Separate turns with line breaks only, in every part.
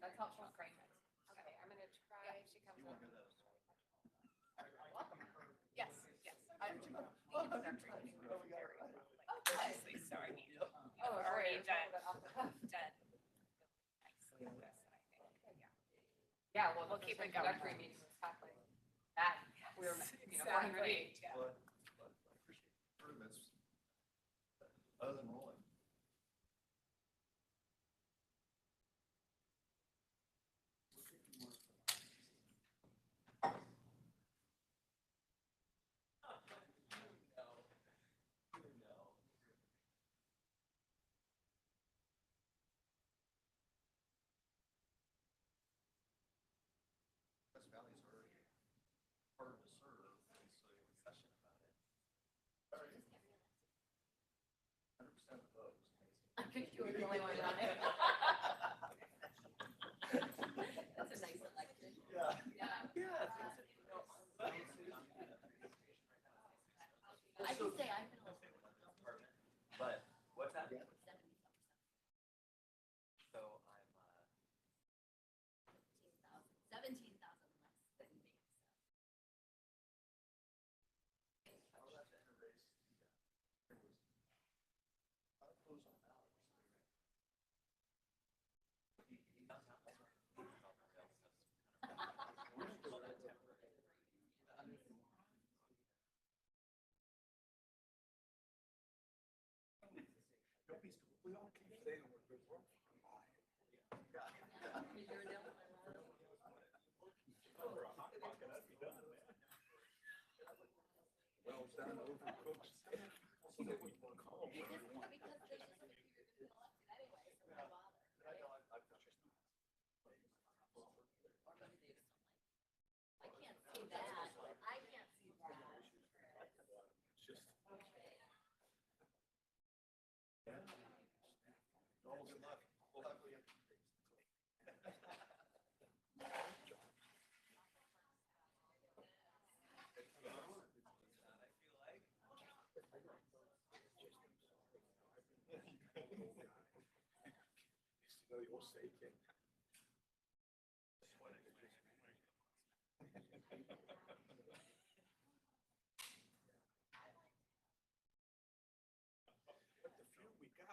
That's helpful. Great. Okay, I'm gonna try if she comes up. Yes, yes. Oh, good.
So I mean,
Oh,
already
sorry.
done.
Yeah, well,
We'll keep it going.
Introductory meeting was halfway. That, we were, working ready.
Yeah.
But I appreciate improvements other than rolling. West Valley's already hard to serve, and so you have a session about it. 100% of those.
I think you were the only one on it. That's a nice election.
Yeah.
Yeah. I can say I've been.
But what's that?
70%.
So I'm
17,000 less than me.
I'll have to erase. There was a lot of close on balance.
he does have that.
We all keep saying we're good work. Well done, overcooked. So that we can call where we want.
Because there's just you're elected anyway, so why bother?
I know, I've just.
I can't see that. I can't see that.
It's just. Oh, good luck. We'll have you. You'll say it. But the few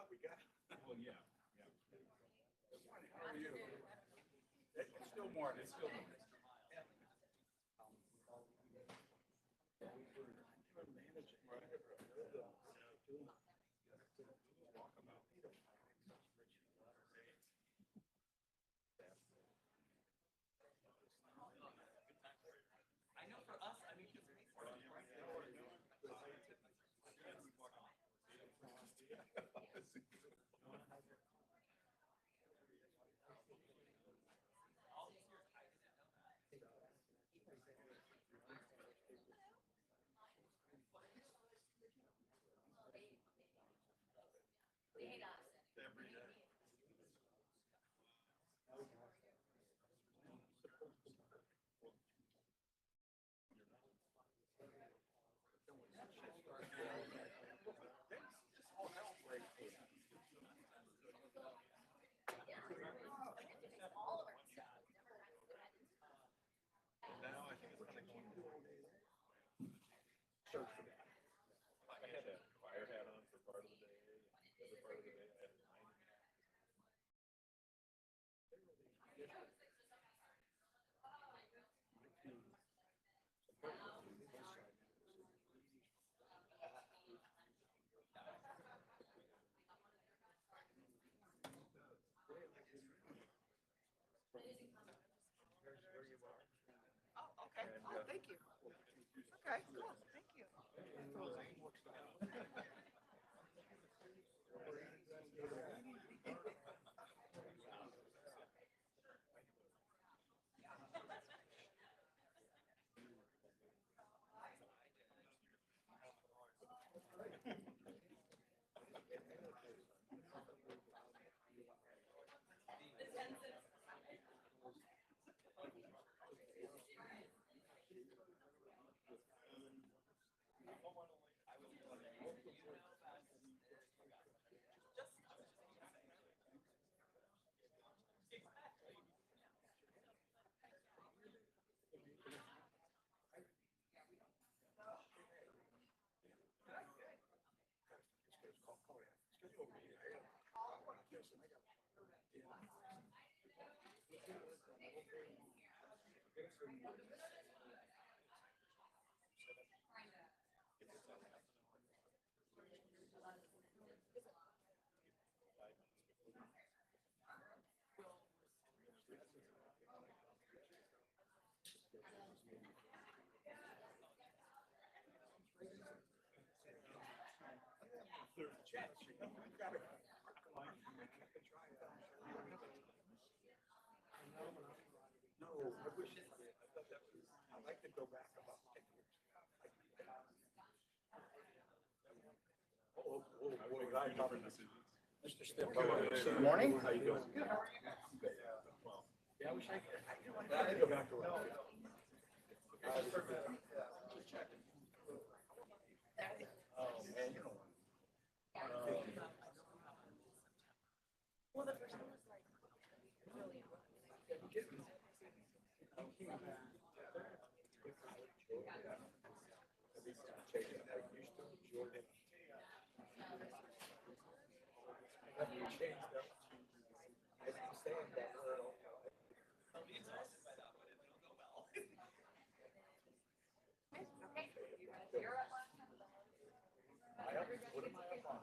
we got. Well, yeah. Good morning, how are you? It's still morning, it's still morning. Managing, right?
I know for us, I mean,
Hang on.
Every day. Now I think it's kind of cute. Search for that. I had a fire hat on for part of the day, and the other part of the day I had a 90.
Oh, okay. Oh, thank you. Okay, cool. Thank you.
over here. I want this and I got. No, I wish I did. I thought that was, I'd like to go back about 10 years. Oh, boy, I thought Mr. Stipp.
Good morning.
How you doing? Good. Yeah, I wish I could. I'd go back to work. Oh, man, you know what?
Well, the first one was like really okay. You're at last time.
What am I up on?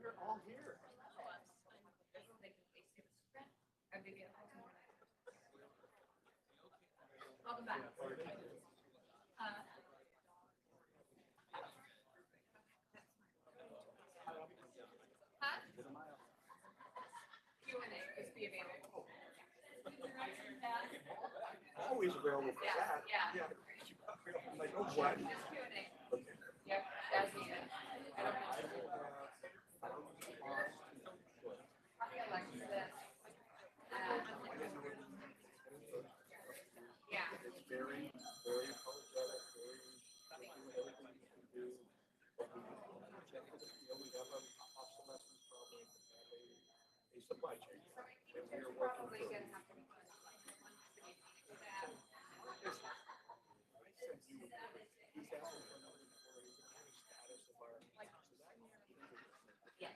We're all here.
Welcome back. Q&A, just be available.
Always available for that.
Yeah.
I'm like, oh, what?
Just Q&A. Yep, as needed. I don't know. Yeah.
It's very, very apologetic, very, everything we can do. But we have an obsolescence problem, we have a supply chain. And we are working
Probably
through
gonna
it.
have to be.
He's asking for another employee, the status of our, so that,
Yes.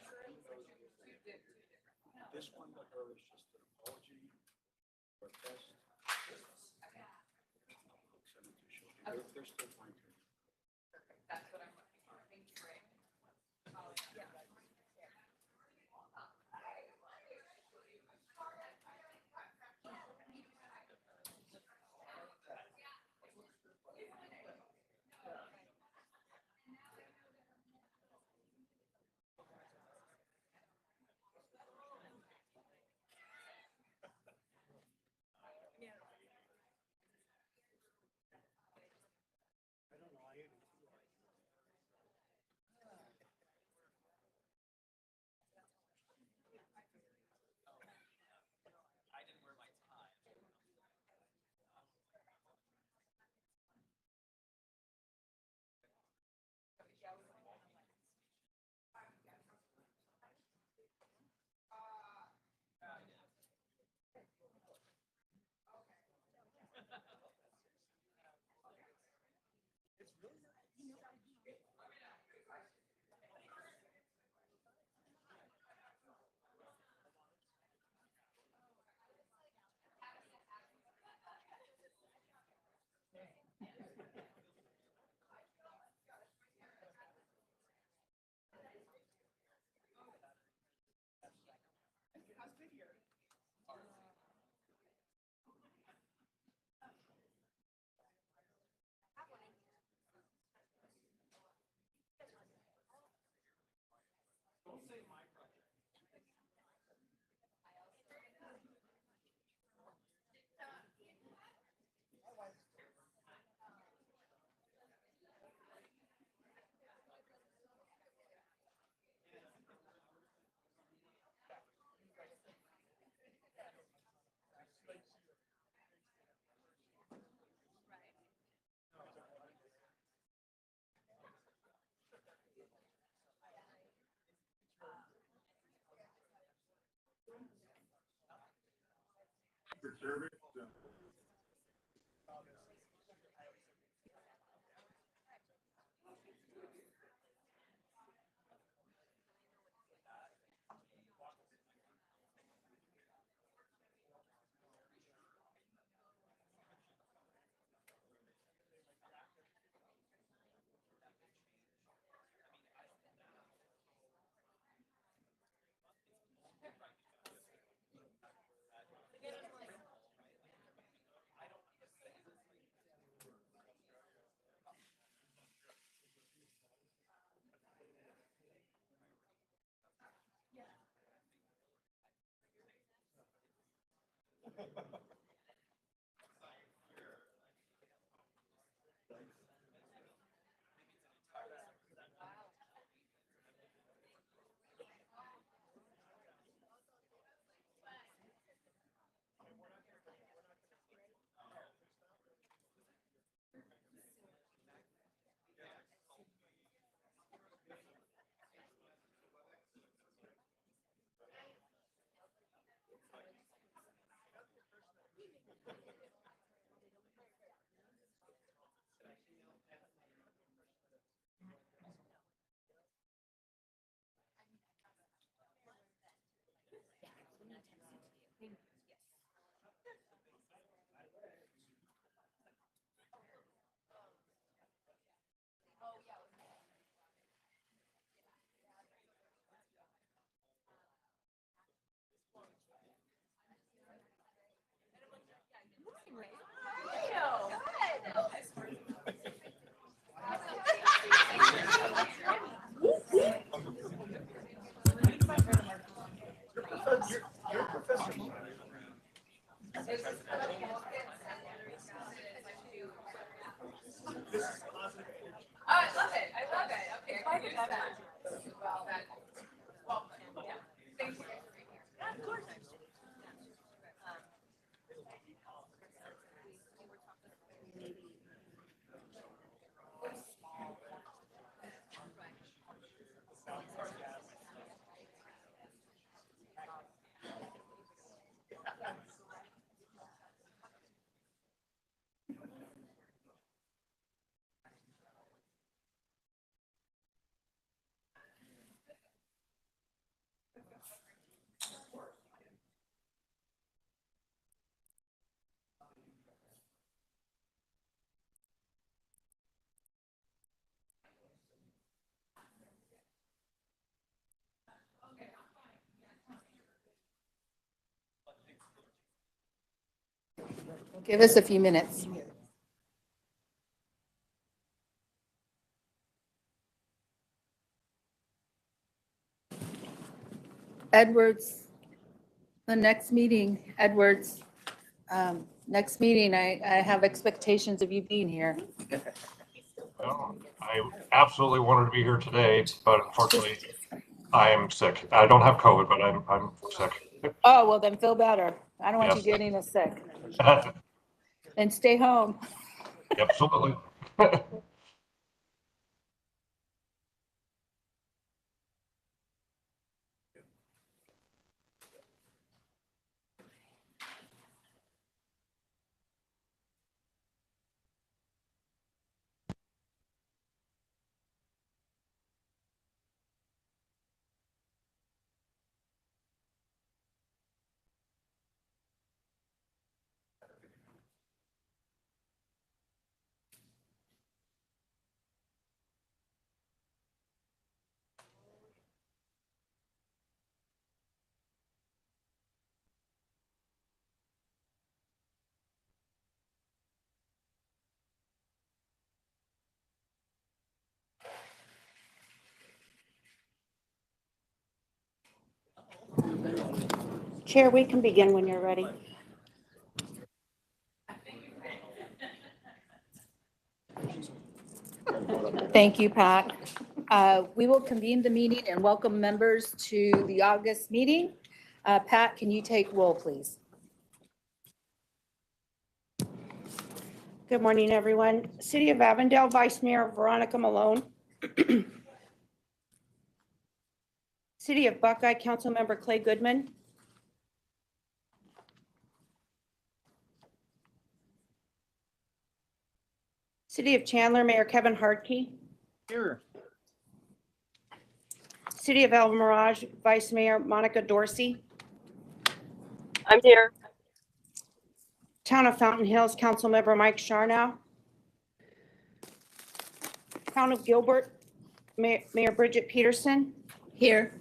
this one to her is just an apology or test. Send it to Shirley. They're still fine tuning.
Perfect, that's what I'm looking for. Thank you, Ray. Yeah.
I didn't wear my tie. Don't say my project.
Preserve it. You're a professor.
Oh, I love it. I love it. Okay, I can use that. Well, that. Well, yeah. Thank you guys for being here.
Yeah, of course.
Give us a few minutes. Edwards, the next meeting, Edwards, next meeting, I have expectations of you being here.
Well, I absolutely wanted to be here today, but unfortunately, I am sick. I don't have COVID, but I'm sick.
Oh, well then feel better. I don't want you
Yes.
getting us sick. And stay home.
Absolutely.
Chair, we can begin when you're ready.
Thank you, Pat. We will convene the meeting and welcome members to the August meeting. Pat, can you take roll, please?
Good morning, everyone. City of Avondale Vice Mayor Veronica Malone. City of Buckeye Councilmember Clay Goodman. City of Chandler Mayor Kevin Hardkey.
Here.
City of El Mirage Vice Mayor Monica Dorsey.
I'm here.
Town of Fountain Hills Councilmember Mike Sharnow. Town of Gilbert Mayor Bridget Peterson.
Here.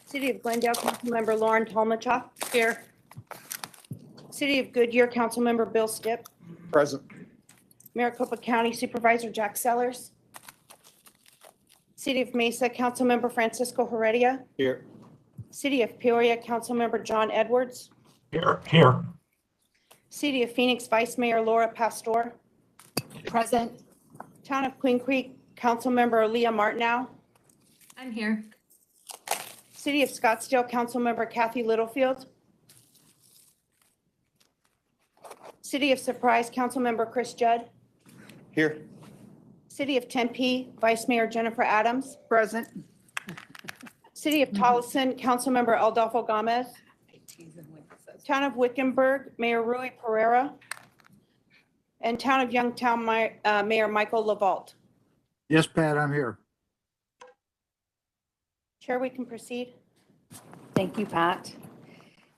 City of Glendale Councilmember Lauren Tolmachuk. Here. City of Goodyear Councilmember Bill Stipp.
Present.
Maricopa County Supervisor Jack Sellers. City of Mesa Councilmember Francisco Heredia.
Here.
City of Peoria Councilmember John Edwards.
Here.
City of Phoenix Vice Mayor Laura Pastor.
Present.
Town of Queen Creek Councilmember Leah Martinow.
I'm here.
City of Scottsdale Councilmember Kathy Littlefield. City of Surprise Councilmember Chris Judd.
Here.
City of Tempe Vice Mayor Jennifer Adams.
Present.
City of Tolleson Councilmember Adolfo Gomez. Town of Wickenburg Mayor Rui Pereira. And Town of Youngtown Mayor Michael Lavault.
Yes, Pat, I'm here.
Chair, we can proceed.
Thank you, Pat.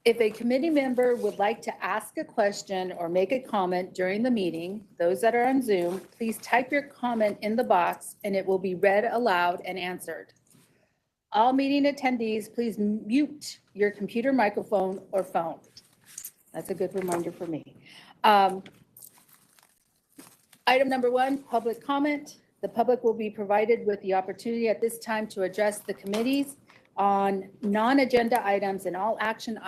If a committee member would like to ask a question or make a comment during the meeting, those that are on Zoom, please type your comment in the box and it will be read aloud and answered. All meeting attendees, please mute your computer, microphone, or phone. That's a good reminder for me. Item number 1, public comment. The public will be provided with the opportunity at this time to address the committees on non-agenda items and all action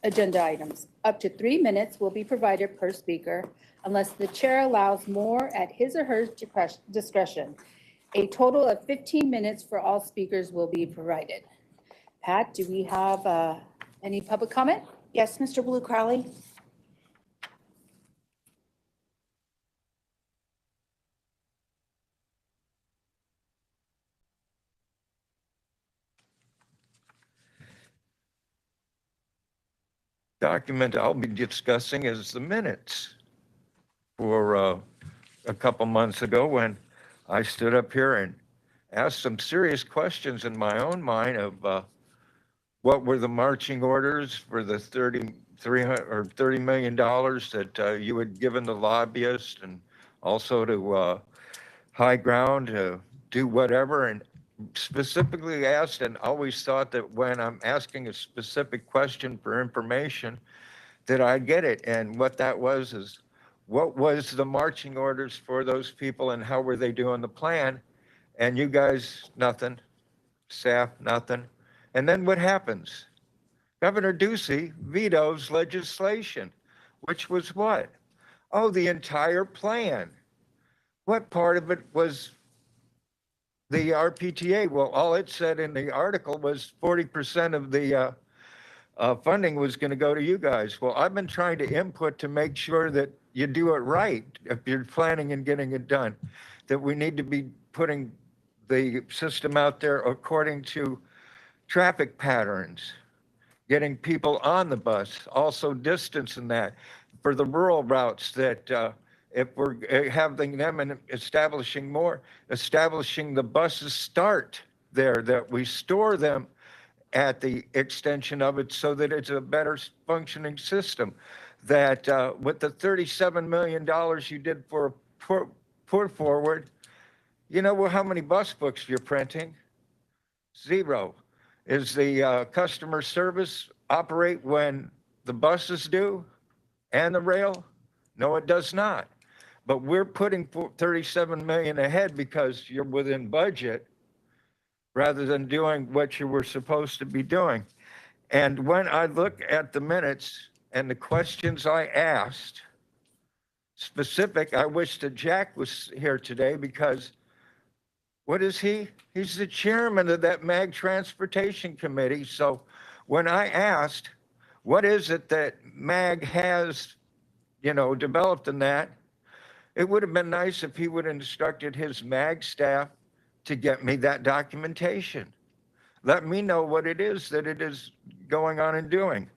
agenda items. Up to 3 minutes will be provided per speaker unless the chair allows more at his or her discretion. A total of 15 minutes for all speakers will be provided. Pat, do we have any public comment?
Yes, Mr. Blue Crowley.
Document I'll be discussing is the minutes for a couple months ago when I stood up here and asked some serious questions in my own mind of what were the marching orders for the $30 million that you had given the lobbyists and also to High Ground to do whatever, and specifically asked and always thought that when I'm asking a specific question for information that I get it. And what that was is, what was the marching orders for those people and how were they doing the plan? And you guys, nothing. Staff, nothing. And then what happens? Governor Ducey vetoes legislation, which was what? Oh, the entire plan. What part of it was the RPTA? Well, all it said in the article was 40% of the funding was going to go to you guys. Well, I've been trying to input to make sure that you do it right if you're planning and getting it done, that we need to be putting the system out there according to traffic patterns, getting people on the bus, also distance in that for the rural routes that if we're having them and establishing the buses start there, that we store them at the extension of it so that it's a better functioning system. That with the $37 million you did for put forward, you know, well, how many bus books you're printing? 0. Is the customer service operate when the buses do and the rail? No, it does not. But we're putting 37 million ahead because you're within budget rather than doing what you were supposed to be doing. And when I look at the minutes and the questions I asked, specific, I wish that Jack was here today because what is he? He's the chairman of that MAG Transportation Committee. So when I asked, what is it that MAG has, you know, developed in that, it would have been nice if he would have instructed his MAG staff to get me that documentation. Let me know what it is that it is going on and doing.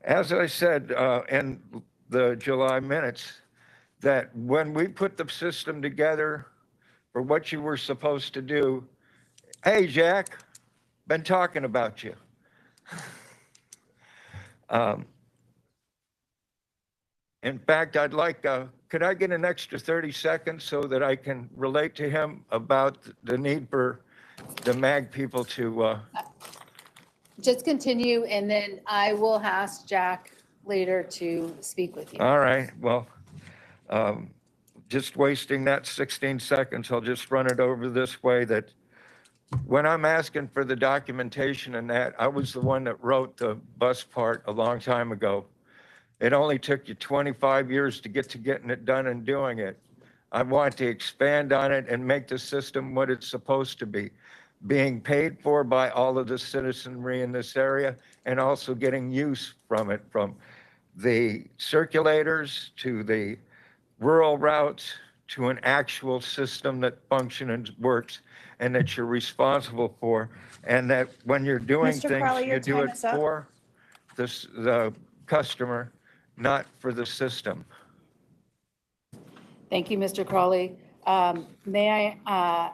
As I said in the July minutes, that when we put the system together for what you were supposed to do, hey, Jack, been talking about you. In fact, I'd like, could I get an extra 30 seconds so that I can relate to him about the need for the MAG people to...
Just continue, and then I will ask Jack later to speak with you.
All right, well, just wasting that 16 seconds, I'll just run it over this way that when I'm asking for the documentation and that, I was the one that wrote the bus part a long time ago. It only took you 25 years to getting it done and doing it. I want to expand on it and make the system what it's supposed to be, being paid for by all of the citizenry in this area and also getting use from it, from the circulators to the rural routes to an actual system that functions and works and that you're responsible for. And that when you're doing
Mr.
things,
Crowley, your
you do
time
it
is up.
for the customer, not for the system.
Thank you, Mr. Crawley. May I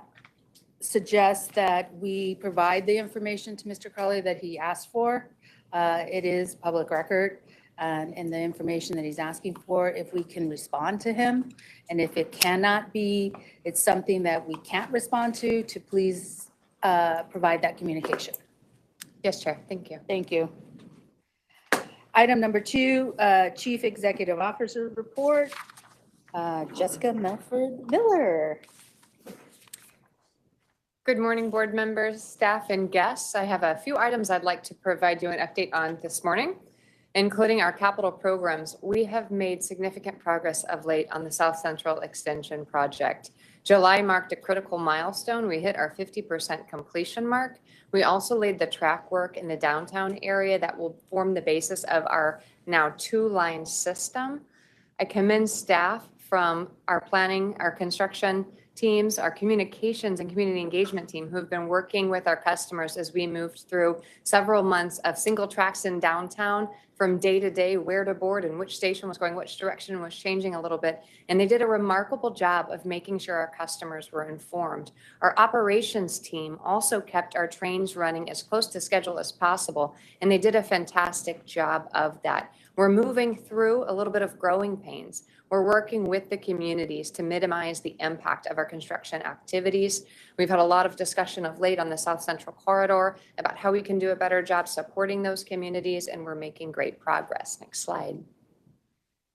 suggest that we provide the information to Mr. Crawley that he asked for? It is public record, and the information that he's asking for, if we can respond to him. And if it cannot be, it's something that we can't respond to please provide that communication.
Yes, Chair. Thank you.
Thank you. Item number 2, Chief Executive Officer Report. Jessica Melford Miller.
Good morning, board members, staff, and guests. I have a few items I'd like to provide you an update on this morning, including our capital programs. We have made significant progress of late on the South Central Extension project. July marked a critical milestone. We hit our 50% completion mark. We also laid the track work in the downtown area that will form the basis of our now 2-line system. I commend staff from our planning, our construction teams, our communications and community engagement team who have been working with our customers as we moved through several months of single tracks in downtown from day to day, where to board and which station was going which direction was changing a little bit. And they did a remarkable job of making sure our customers were informed. Our operations team also kept our trains running as close to schedule as possible, and they did a fantastic job of that. We're moving through a little bit of growing pains. We're working with the communities to minimize the impact of our construction activities. We've had a lot of discussion of late on the South Central Corridor about how we can do a better job supporting those communities, and we're making great progress. Next slide.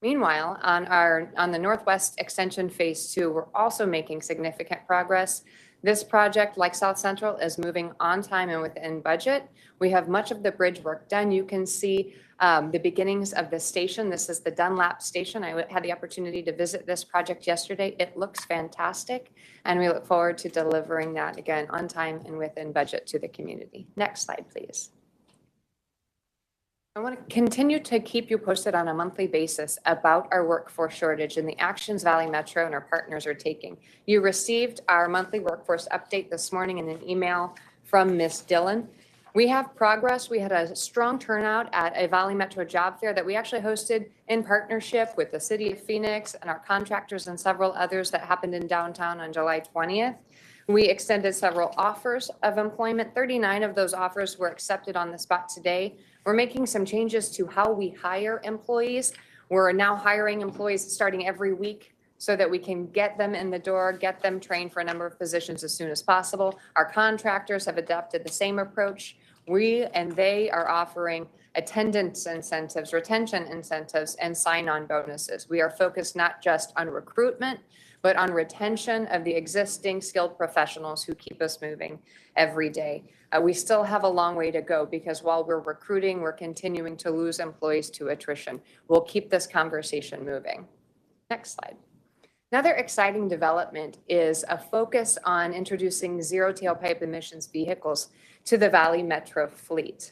Meanwhile, on the Northwest Extension Phase 2, we're also making significant progress. This project, like South Central, is moving on time and within budget. We have much of the bridge work done. You can see the beginnings of the station. This is the Dunlap station. I had the opportunity to visit this project yesterday. It looks fantastic, and we look forward to delivering that again on time and within budget to the community. Next slide, please. I want to continue to keep you posted on a monthly basis about our workforce shortage and the actions Valley Metro and our partners are taking. You received our monthly workforce update this morning in an email from Ms. Dillon. We have progress. We had a strong turnout at a Valley Metro job fair that we actually hosted in partnership with the City of Phoenix and our contractors and several others that happened in downtown on July 20th. We extended several offers of employment. 39 of those offers were accepted on the spot today. We're making some changes to how we hire employees. We're now hiring employees starting every week so that we can get them in the door, get them trained for a number of positions as soon as possible. Our contractors have adopted the same approach. We and they are offering attendance incentives, retention incentives, and sign-on bonuses. We are focused not just on recruitment, but on retention of the existing skilled professionals who keep us moving every day. We still have a long way to go because while we're recruiting, we're continuing to lose employees to attrition. We'll keep this conversation moving. Next slide. Another exciting development is a focus on introducing zero tailpipe emissions vehicles to the Valley Metro fleet.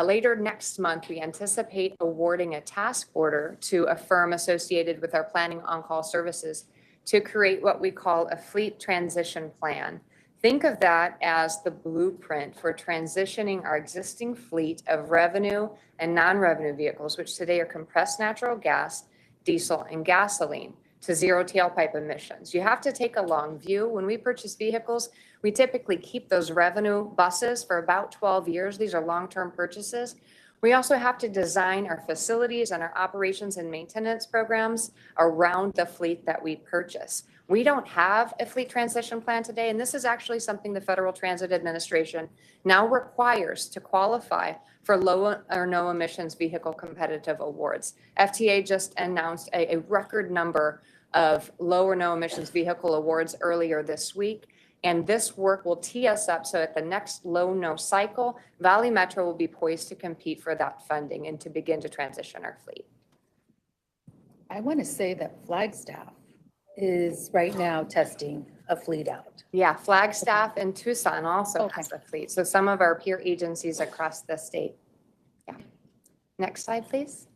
Later next month, we anticipate awarding a task order to a firm associated with our planning on-call services to create what we call a fleet transition plan. Think of that as the blueprint for transitioning our existing fleet of revenue and non-revenue vehicles, which today are compressed natural gas, diesel, and gasoline, to zero tailpipe emissions. You have to take a long view. When we purchase vehicles, we typically keep those revenue buses for about 12 years. These are long-term purchases. We also have to design our facilities and our operations and maintenance programs around the fleet that we purchase. We don't have a fleet transition plan today, and this is actually something the Federal Transit Administration now requires to qualify for low or no emissions vehicle competitive awards. FTA just announced a record number of low or no emissions vehicle awards earlier this week. And this work will tee us up so at the next low-no cycle, Valley Metro will be poised to compete for that funding and to begin to transition our fleet.
I want to say that Flagstaff is right now testing a fleet out.
Yeah, Flagstaff and Tucson also
Okay.
has a fleet. So some of our peer agencies across the state. Yeah. Next slide, please.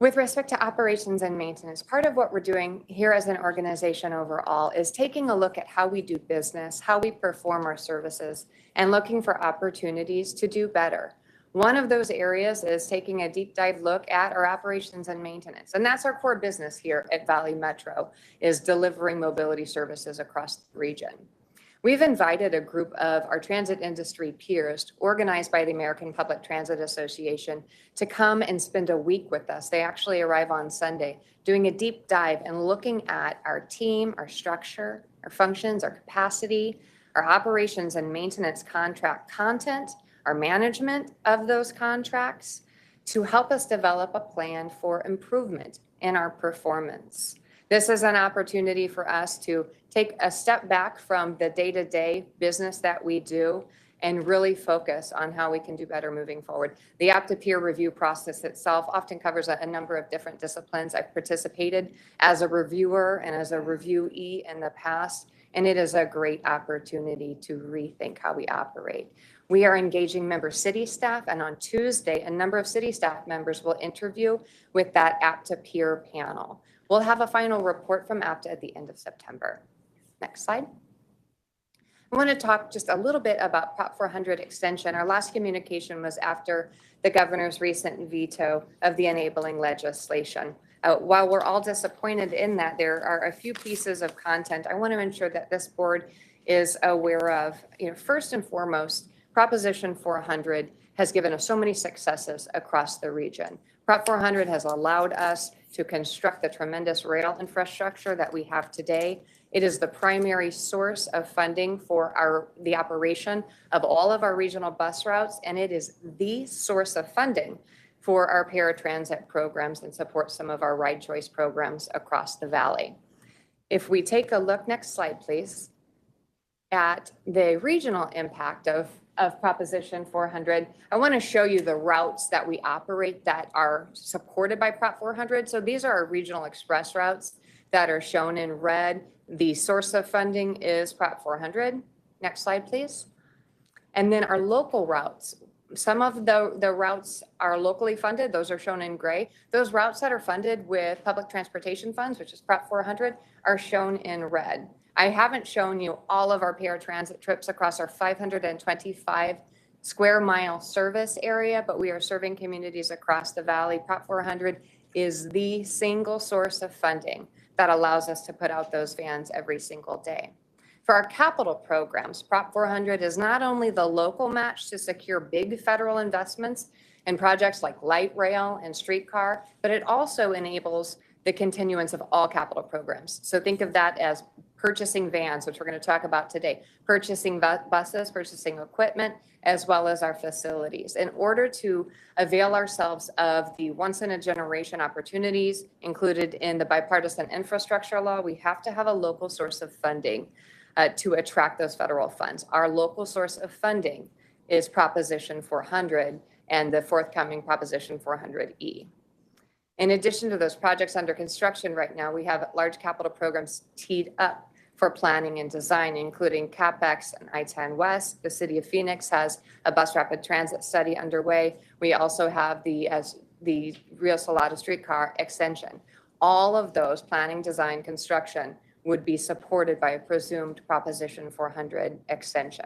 With respect to operations and maintenance, part of what we're doing here as an organization overall is taking a look at how we do business, how we perform our services, and looking for opportunities to do better. One of those areas is taking a deep dive look at our operations and maintenance. And that's our core business here at Valley Metro, is delivering mobility services across the region. We've invited a group of our transit industry peers, organized by the American Public Transit Association, to come and spend a week with us. They actually arrive on Sunday, doing a deep dive and looking at our team, our structure, our functions, our capacity, our operations and maintenance contract content, our management of those contracts, to help us develop a plan for improvement in our performance. This is an opportunity for us to take a step back from the day-to-day business that we do and really focus on how we can do better moving forward. The peer review process itself often covers a number of different disciplines. I've participated as a reviewer and as a reviewee in the past, and it is a great opportunity to rethink how we operate. We are engaging member city staff, and on Tuesday, a number of city staff members will interview with that peer panel. We'll have a final report from APTA at the end of September. Next slide. I want to talk just a little bit about Prop 400 extension. Our last communication was after the governor's recent veto of the enabling legislation. While we're all disappointed in that, there are a few pieces of content I want to ensure that this board is aware of. First and foremost, Proposition 400 has given us so many successes across the region. Prop 400 has allowed us to construct the tremendous rail infrastructure that we have today. It is the primary source of funding for the operation of all of our regional bus routes, and it is the source of funding for our paratransit programs and support some of our ride choice programs across the valley. If we take a look, next slide, please, at the regional impact of Proposition 400, I want to show you the routes that we operate that are supported by Prop 400. So these are our regional express routes that are shown in red. The source of funding is Prop 400. Next slide, please. And then our local routes. Some of the routes are locally funded. Those are shown in gray. Those routes that are funded with public transportation funds, which is Prop 400, are shown in red. I haven't shown you all of our paratransit trips across our 525 square mile service area, but we are serving communities across the valley. Prop 400 is the single source of funding that allows us to put out those vans every single day. For our capital programs, Prop 400 is not only the local match to secure big federal investments in projects like light rail and streetcar, but it also enables the continuance of all capital programs. So think of that as purchasing vans, which we're going to talk about today, purchasing buses, purchasing equipment, as well as our facilities. In order to avail ourselves of the once-in-a-generation opportunities included in the bipartisan infrastructure law, we have to have a local source of funding to attract those federal funds. Our local source of funding is Proposition 400 and the forthcoming Proposition 400E. In addition to those projects under construction right now, we have large capital programs teed up for planning and design, including CapEx and I-10 West. The city of Phoenix has a bus rapid transit study underway. We also have the Rio Salado streetcar extension. All of those planning, design, construction would be supported by a presumed Proposition 400 extension.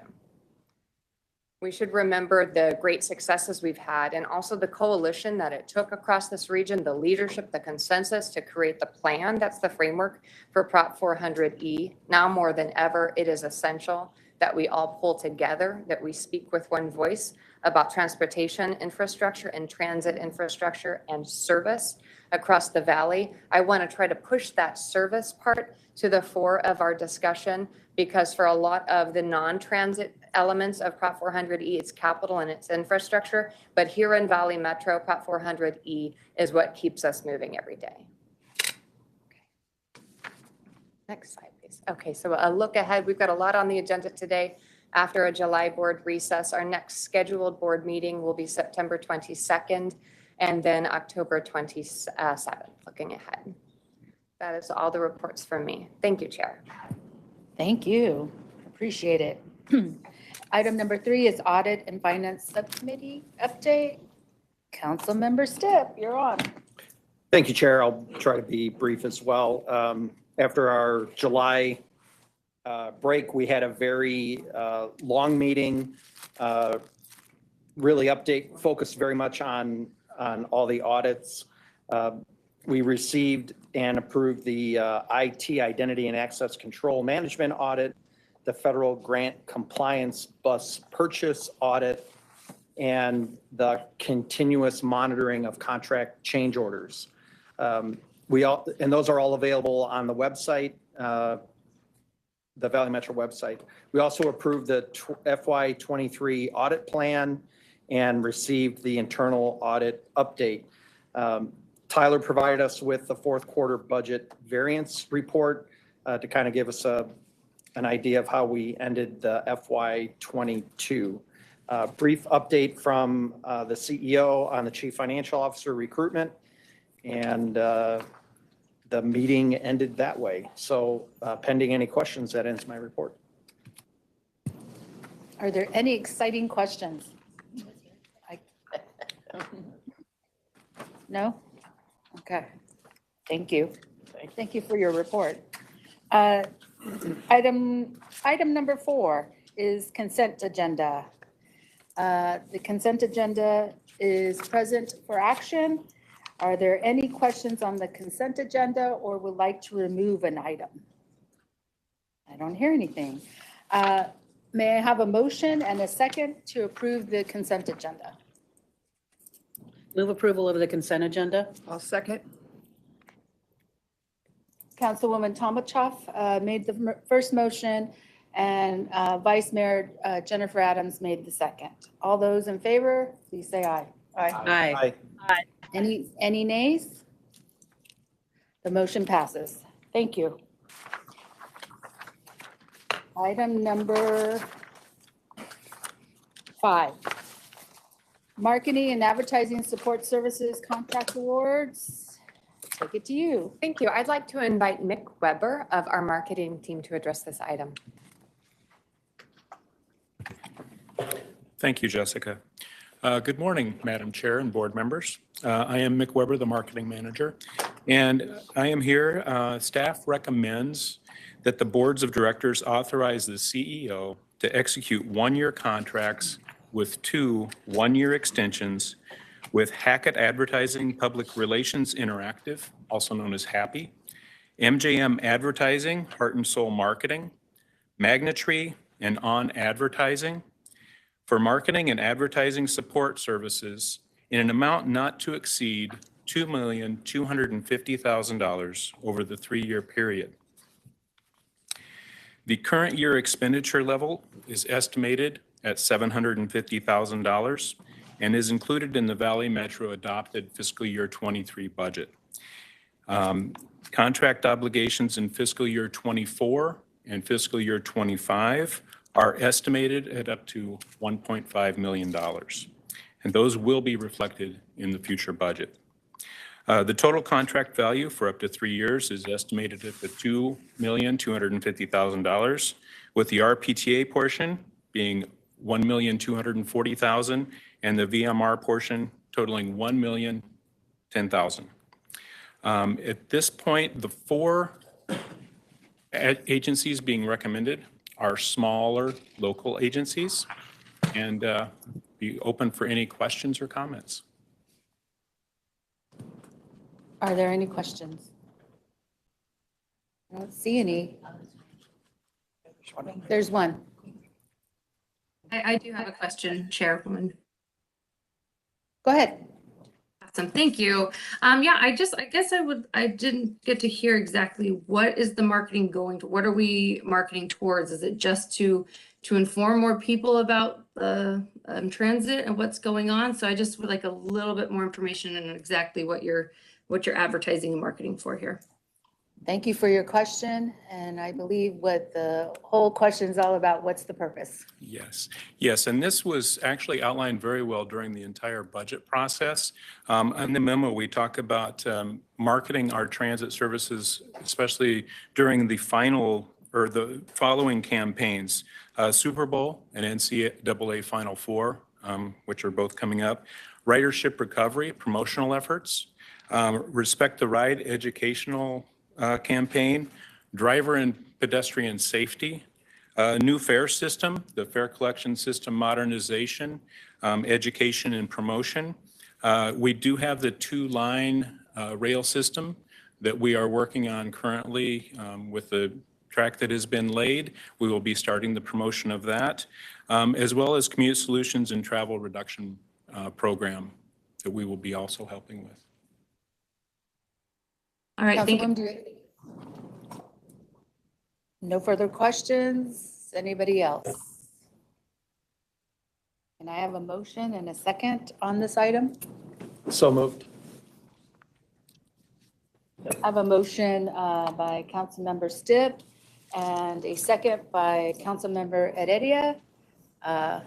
We should remember the great successes we've had and also the coalition that it took across this region, the leadership, the consensus to create the plan. That's the framework for Prop 400E. Now more than ever, it is essential that we all pull together, that we speak with one voice about transportation infrastructure and transit infrastructure and service across the valley. I want to try to push that service part to the fore of our discussion because for a lot of the non-transit elements of Prop 400E, it's capital and it's infrastructure, but here in Valley Metro, Prop 400E is what keeps us moving every day. Okay. Next slide, please. Nice. Okay, so a look ahead. We've got a lot on the agenda today. After a July board recess, our next scheduled board meeting will be September 22nd and then October 27th, looking ahead. That is all the reports from me. Thank you, Chair.
Thank you. Appreciate it. Item number 3 is Audit and Finance Subcommittee update. Councilmember Stipp, you're on.
Thank you, Chair. I'll try to be brief as well. After our July break, we had a very long meeting, really focused very much on all the audits. We received and approved the IT Identity and Access Control Management Audit, the Federal Grant Compliance Bus Purchase Audit, and the continuous monitoring of contract change orders. And those are all available on the website, the Valley Metro website. We also approved the FY23 audit plan and received the internal audit update. Tyler provided us with the fourth quarter budget variance report to kind of give us an idea of how we ended the FY22. Brief update from the CEO on the Chief Financial Officer recruitment, and the meeting ended that way. So pending any questions, that ends my report.
Are there any exciting questions? No? Okay. Thank you. Thank you for your report. Item number 4 is consent agenda. The consent agenda is present for action. Are there any questions on the consent agenda or would like to remove an item? I don't hear anything. May I have a motion and a second to approve the consent agenda?
Move approval of the consent agenda. I'll second.
Councilwoman Tomachoff made the first motion, and Vice Mayor Jennifer Adams made the second. All those in favor, please say aye.
Aye.
Any nays? The motion passes. Thank you. Item number 5. Marketing and Advertising Support Services Contract Awards. Take it to you.
Thank you. I'd like to invite Mick Weber of our marketing team to address this item.
Thank you, Jessica. Good morning, Madam Chair and board members. I am Mick Weber, the marketing manager, and I am here. Staff recommends that the boards of directors authorize the CEO to execute one-year contracts with 2 one-year extensions with Hackett Advertising Public Relations Interactive, also known as HAPPY, MJM Advertising, Heart and Soul Marketing, Magnatree, and On Advertising for marketing and advertising support services in an amount not to exceed $2,250,000 over the 3-year period. The current year expenditure level is estimated at $750,000 and is included in the Valley Metro adopted fiscal year 23 budget. Contract obligations in fiscal year 24 and fiscal year 25 are estimated at up to $1.5 million. And those will be reflected in the future budget. The total contract value for up to 3 years is estimated at the $2,250,000, with the RPTA portion being $1,240,000 and the VMR portion totaling $1,010,000. At this point, the 4 agencies being recommended are smaller local agencies, and be open for any questions or comments.
Are there any questions? I don't see any. There's one.
I do have a question, Chairwoman.
Go ahead.
Awesome, thank you. Yeah, I didn't get to hear exactly what is the marketing going to, what are we marketing towards? Is it just to inform more people about transit and what's going on? So I just would like a little bit more information on exactly what you're advertising and marketing for here.
Thank you for your question, and I believe what the whole question is all about, what's the purpose?
Yes, yes, and this was actually outlined very well during the entire budget process. In the memo, we talk about marketing our transit services, especially during the final or the following campaigns, Super Bowl and NCAA Final Four, which are both coming up, ridership recovery, promotional efforts, Respect the Ride educational campaign, driver and pedestrian safety, new fare system, the fare collection system modernization, education and promotion. We do have the two-line rail system that we are working on currently with the track that has been laid. We will be starting the promotion of that, as well as commute solutions and travel reduction program that we will be also helping with.
All right, thank you.
Councilwoman, no further questions? Anybody else? Can I have a motion and a second on this item?
So moved.
I have a motion by Councilmember Stipp and a second by Councilmember Heredia. I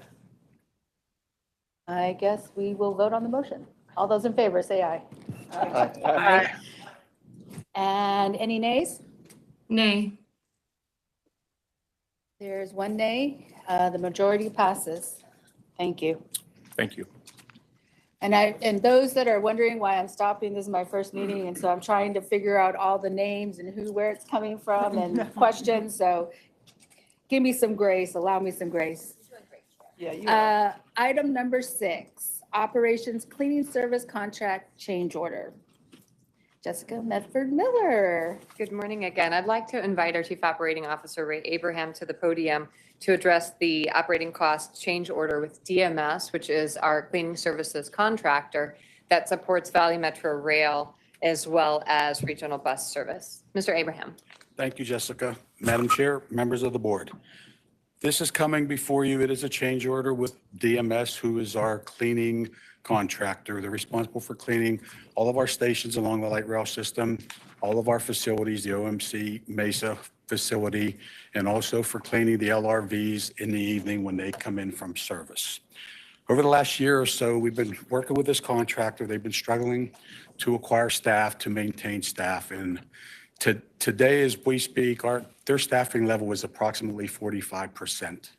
guess we will vote on the motion. All those in favor, say aye.
Aye.
And any nays?
Nay.
There's one nay. The majority passes. Thank you.
Thank you.
And those that are wondering why I'm stopping, this is my first meeting, and so I'm trying to figure out all the names and where it's coming from and questions, so give me some grace, allow me some grace.
Yeah, you are.
Item number 6, operations cleaning service contract change order. Jessica Medford Miller.
Good morning again. I'd like to invite our Chief Operating Officer, Ray Abraham, to the podium to address the operating cost change order with DMS, which is our cleaning services contractor that supports Valley Metro Rail as well as regional bus service. Mr. Abraham.
Thank you, Jessica. Madam Chair, members of the board. This is coming before you. It is a change order with DMS, who is our cleaning contractor. They're responsible for cleaning all of our stations along the light rail system, all of our facilities, the OMC Mesa facility, and also for cleaning the LRVs in the evening when they come in from service. Over the last year or so, we've been working with this contractor. They've been struggling to acquire staff, to maintain staff. And today, as we speak, their staffing level is approximately 45%.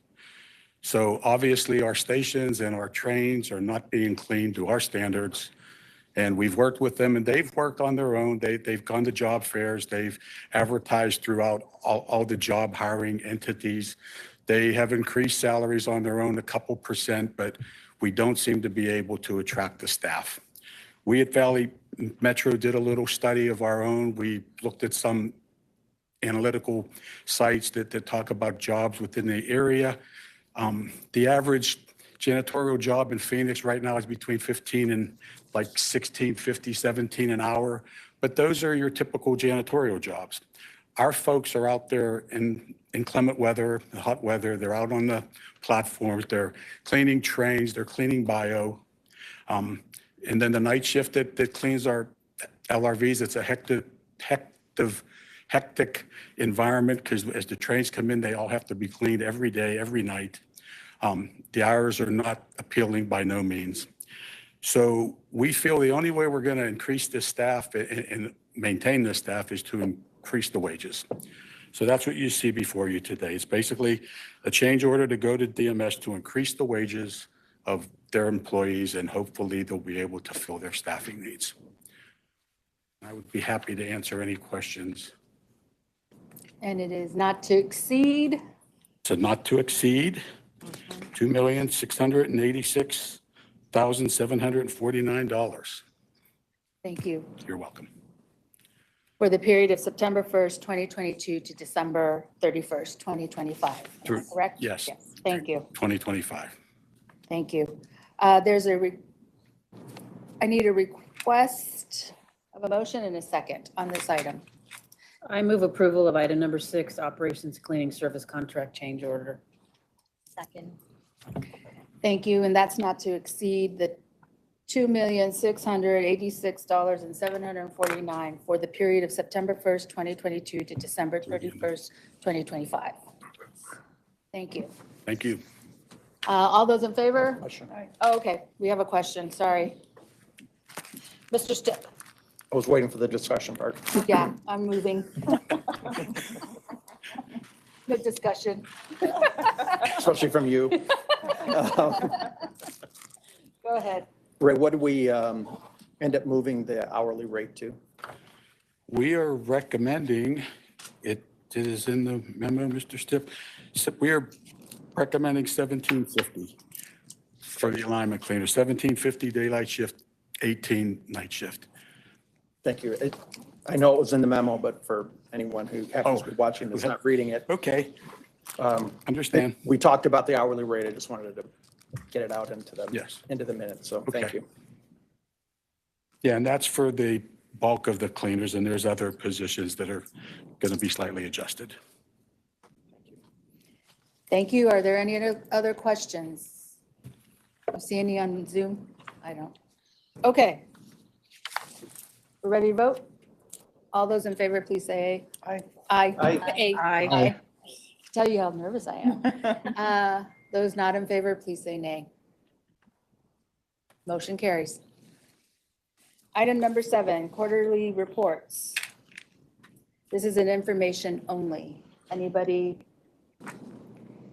So obviously, our stations and our trains are not being cleaned to our standards. And we've worked with them, and they've worked on their own. They've gone to job fairs. They've advertised throughout all the job hiring entities. They have increased salaries on their own a couple percent, but we don't seem to be able to attract the staff. We at Valley Metro did a little study of our own. We looked at some analytical sites that talk about jobs within the area. The average janitorial job in Phoenix right now is between 15 and like 16, 50, 17 an hour. But those are your typical janitorial jobs. Our folks are out there in inclement weather, hot weather. They're out on the platforms. They're cleaning trains. They're cleaning bio. And then the night shift that cleans our LRVs, it's a hectic environment because as the trains come in, they all have to be cleaned every day, every night. The hours are not appealing by no means. So we feel the only way we're going to increase this staff and maintain this staff is to increase the wages. So that's what you see before you today. It's basically a change order to go to DMS to increase the wages of their employees, and hopefully they'll be able to fill their staffing needs. I would be happy to answer any questions.
And it is not to exceed.
So not to exceed $2,686,749.
Thank you.
You're welcome.
For the period of September 1st, 2022 to December 31st, 2025. Is that correct?
Yes.
Thank you.
2025.
Thank you. I need a request of a motion and a second on this item.
I move approval of item number 6, operations cleaning service contract change order.
Second. Thank you, and that's not to exceed the $2,686,749 for the period of September 1st, 2022 to December 31st, 2025. Thank you.
Thank you.
All those in favor?
Question.
Oh, okay, we have a question, sorry. Mr. Stipp,
I was waiting for the discussion part.
yeah, I'm moving. Good discussion.
Especially from you.
Go ahead.
Ray, what did we end up moving the hourly rate to?
We are recommending, it is in the memo, Mr. Stipp, we are recommending $17.50 for the alignment cleaner, $17.50 daylight shift, 18 night shift.
Thank you. I know it was in the memo, but for anyone who happens to be watching that's not reading it.
Okay. Understand.
We talked about the hourly rate. I just wanted to get it out into the,
Yes.
into the minutes. So thank
Okay.
you.
Yeah, and that's for the bulk of the cleaners, and there's other positions that are going to be slightly adjusted.
Thank you. Are there any other questions? You see any on Zoom? I don't. Okay. We're ready to vote? All those in favor, please say aye. Aye.
Aye.
Aye. Tell you how nervous I am. Those not in favor, please say nay. Motion carries. Item number 7, quarterly reports. This is an information only. Anybody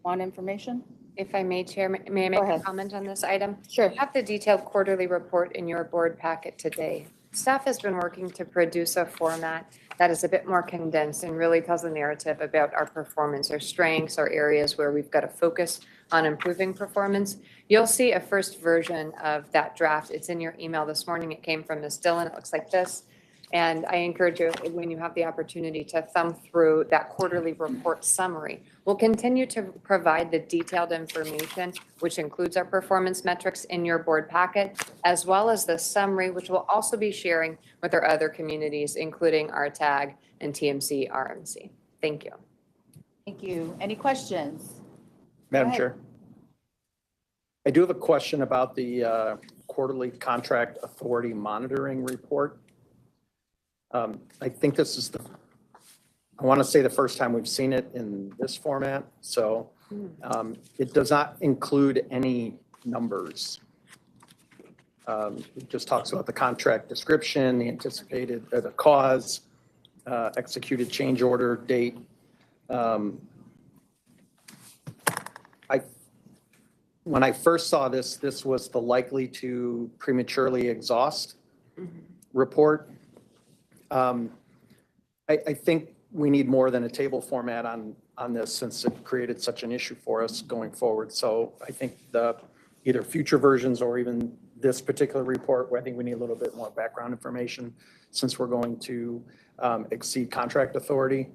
want information?
If I may, Chair, may I
Go
make a
ahead.
comment on this item?
Sure.
You have the detailed quarterly report in your board packet today. Staff has been working to produce a format that is a bit more condensed and really tells a narrative about our performance, our strengths, our areas where we've got to focus on improving performance. You'll see a first version of that draft. It's in your email this morning. It came from Ms. Dillon. It looks like this. And I encourage you, when you have the opportunity, to thumb through that quarterly report summary. We'll continue to provide the detailed information, which includes our performance metrics in your board packet, as well as the summary, which we'll also be sharing with our other communities, including RTAG and TMC RMC. Thank you.
Thank you. Any questions?
Madam
ahead.
Chair. I do have a question about the quarterly contract authority monitoring report. I think this is I want to say the first time we've seen it in this format. So it does not include any numbers. It just talks about the contract description, the anticipated, the cause, executed change order date. When I first saw this, this was the likely to prematurely exhaust report. I think we need more than a table format on this, since it created such an issue for us going forward. So I think either future versions or even this particular report, where I think we need a little bit more background information, since we're going to exceed contract authority,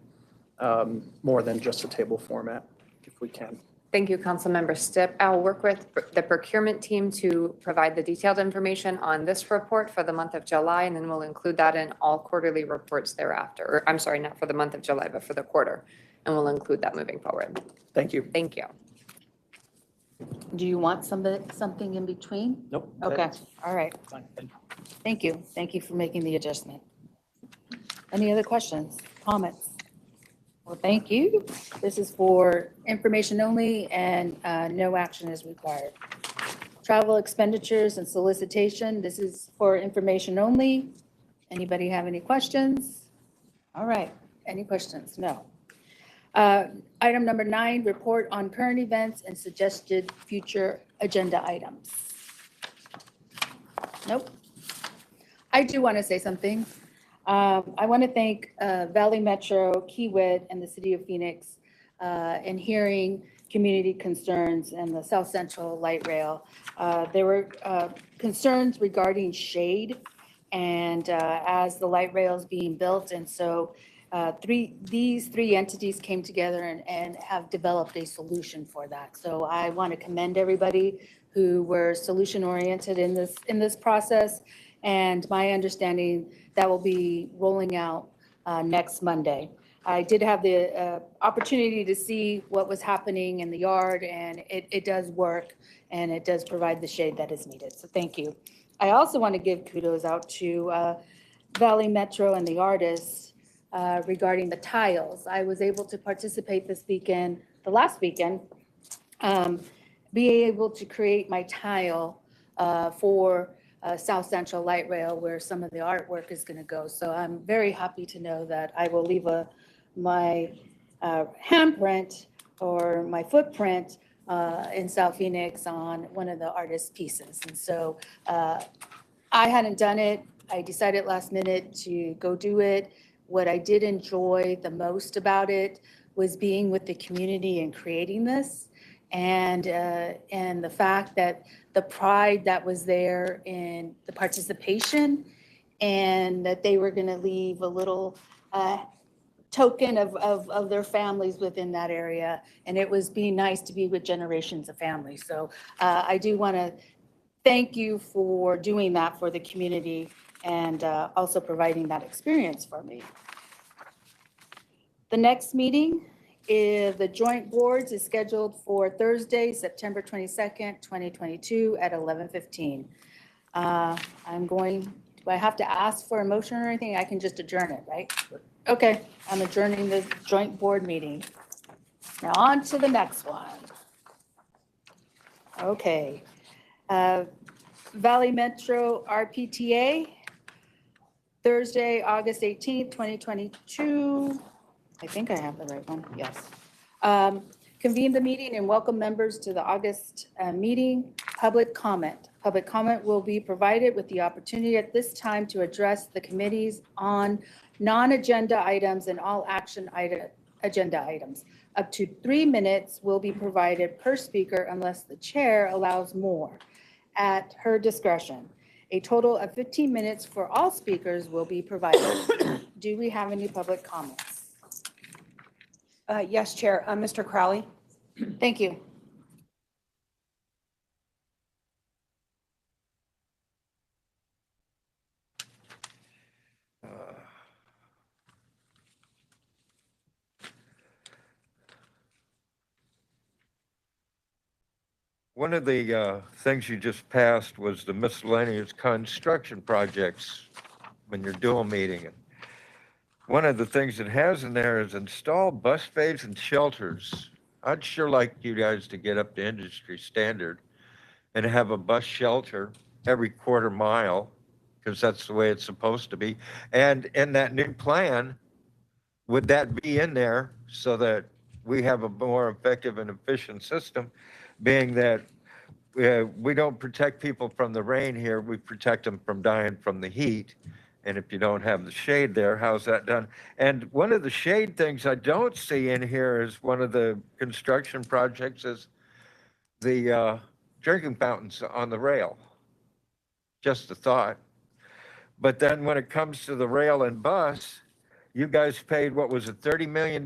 more than just a table format, if we can.
Thank you, Councilmember Stipp. I'll work with the procurement team to provide the detailed information on this report for the month of July, and then we'll include that in all quarterly reports thereafter. Or, I'm sorry, not for the month of July, but for the quarter. And we'll include that moving forward.
Thank you.
Thank you.
Do you want something in between?
Nope.
Okay, all right. Thank you. Thank you for making the adjustment. Any other questions, comments? Well, thank you. This is for information only, and no action is required. Travel expenditures and solicitation. This is for information only. Anybody have any questions? All right. Any questions? No. Item number 9, report on current events and suggested future agenda items. Nope. I do want to say something. I want to thank Valley Metro, Kiewit, and the City of Phoenix in hearing community concerns and the South Central Light Rail. There were concerns regarding shade and as the light rail is being built. And so these three entities came together and have developed a solution for that. So I want to commend everybody who were solution oriented in this process. And my understanding, that will be rolling out next Monday. I did have the opportunity to see what was happening in the yard, and it does work, and it does provide the shade that is needed. So thank you. I also want to give kudos out to Valley Metro and the artists regarding the tiles. I was able to participate this weekend, the last weekend, be able to create my tile for South Central Light Rail where some of the artwork is going to go. So I'm very happy to know that I will leave my handprint or my footprint in South Phoenix on one of the artist's pieces. And so I hadn't done it. I decided last minute to go do it. What I did enjoy the most about it was being with the community and creating this. And the fact that the pride that was there in the participation and that they were going to leave a little token of their families within that area. And it was being nice to be with generations of families. So I do want to thank you for doing that for the community and also providing that experience for me. The next meeting is the joint boards is scheduled for Thursday, September 22nd, 2022 at 11:15. Do I have to ask for a motion or anything? I can just adjourn it, right? Okay, I'm adjourning the joint board meeting. Now on to the next one. Okay. Valley Metro RPTA, Thursday, August 18th, 2022. I think I have the right one, yes. Convene the meeting and welcome members to the August meeting. Public comment. Public comment will be provided with the opportunity at this time to address the committees on non-agenda items and all action agenda items. Up to 3 minutes will be provided per speaker unless the chair allows more at her discretion. A total of 15 minutes for all speakers will be provided. Do we have any public comments?
Yes, Chair. Mr. Crowley.
Thank you.
One of the things you just passed was the miscellaneous construction projects when you're dual meeting. And one of the things it has in there is install bus bays and shelters. I'd sure like you guys to get up to industry standard and have a bus shelter every quarter mile, because that's the way it's supposed to be. And in that new plan, would that be in there so that we have a more effective and efficient system, being that we don't protect people from the rain here, we protect them from dying from the heat. And if you don't have the shade there, how's that done? And one of the shade things I don't see in here is one of the construction projects is the drinking fountains on the rail. Just a thought. But then when it comes to the rail and bus, you guys paid, what was it, $30 million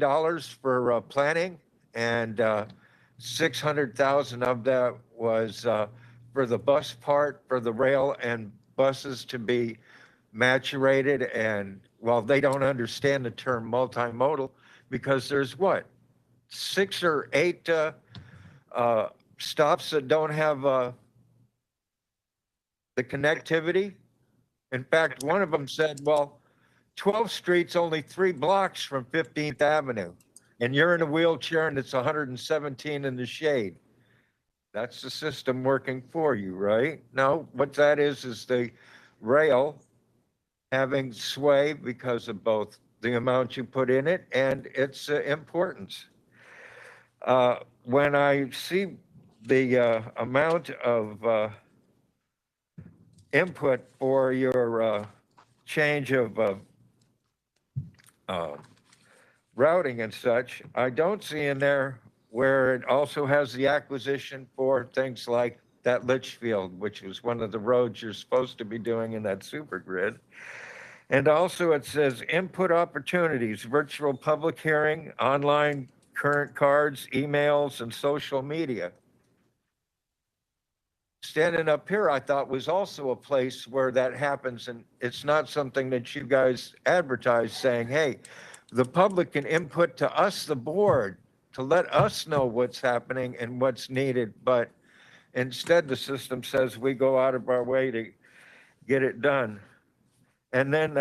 for planning, and 600,000 of that was for the bus part, for the rail and buses to be maturated. And well, they don't understand the term multimodal because there's what, 6 or 8 stops that don't have the connectivity. In fact, one of them said, well, 12th Street's only 3 blocks from 15th Avenue, and you're in a wheelchair and it's 117 in the shade. That's the system working for you, right? No, what that is the rail having sway because of both the amount you put in it and its importance. When I see the amount of input for your change of routing and such, I don't see in there where it also has the acquisition for things like that Litchfield, which was one of the roads you're supposed to be doing in that super grid. And also it says input opportunities, virtual public hearing, online current cards, emails, and social media. Standing up here, I thought was also a place where that happens, and it's not something that you guys advertise saying, hey, the public can input to us, the board, to let us know what's happening and what's needed. But instead, the system says we go out of our way to get it done. And then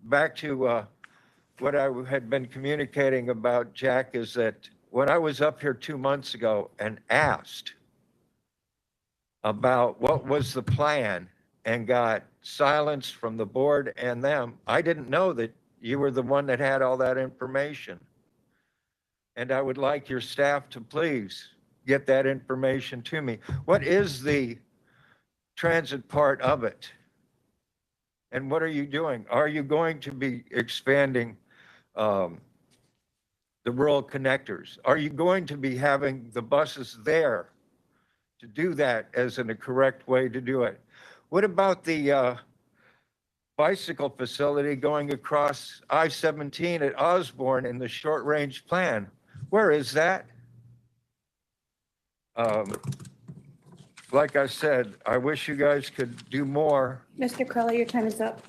back to what I had been communicating about, Jack, is that when I was up here 2 months ago and asked about what was the plan and got silence from the board and them, I didn't know that you were the one that had all that information. And I would like your staff to please get that information to me. What is the transit part of it? And what are you doing? Are you going to be expanding the rural connectors? Are you going to be having the buses there to do that as in a correct way to do it? What about the bicycle facility going across I-17 at Osborne in the short-range plan? Where is that? Like I said, I wish you guys could do more.
Mr. Crowley, your time is up.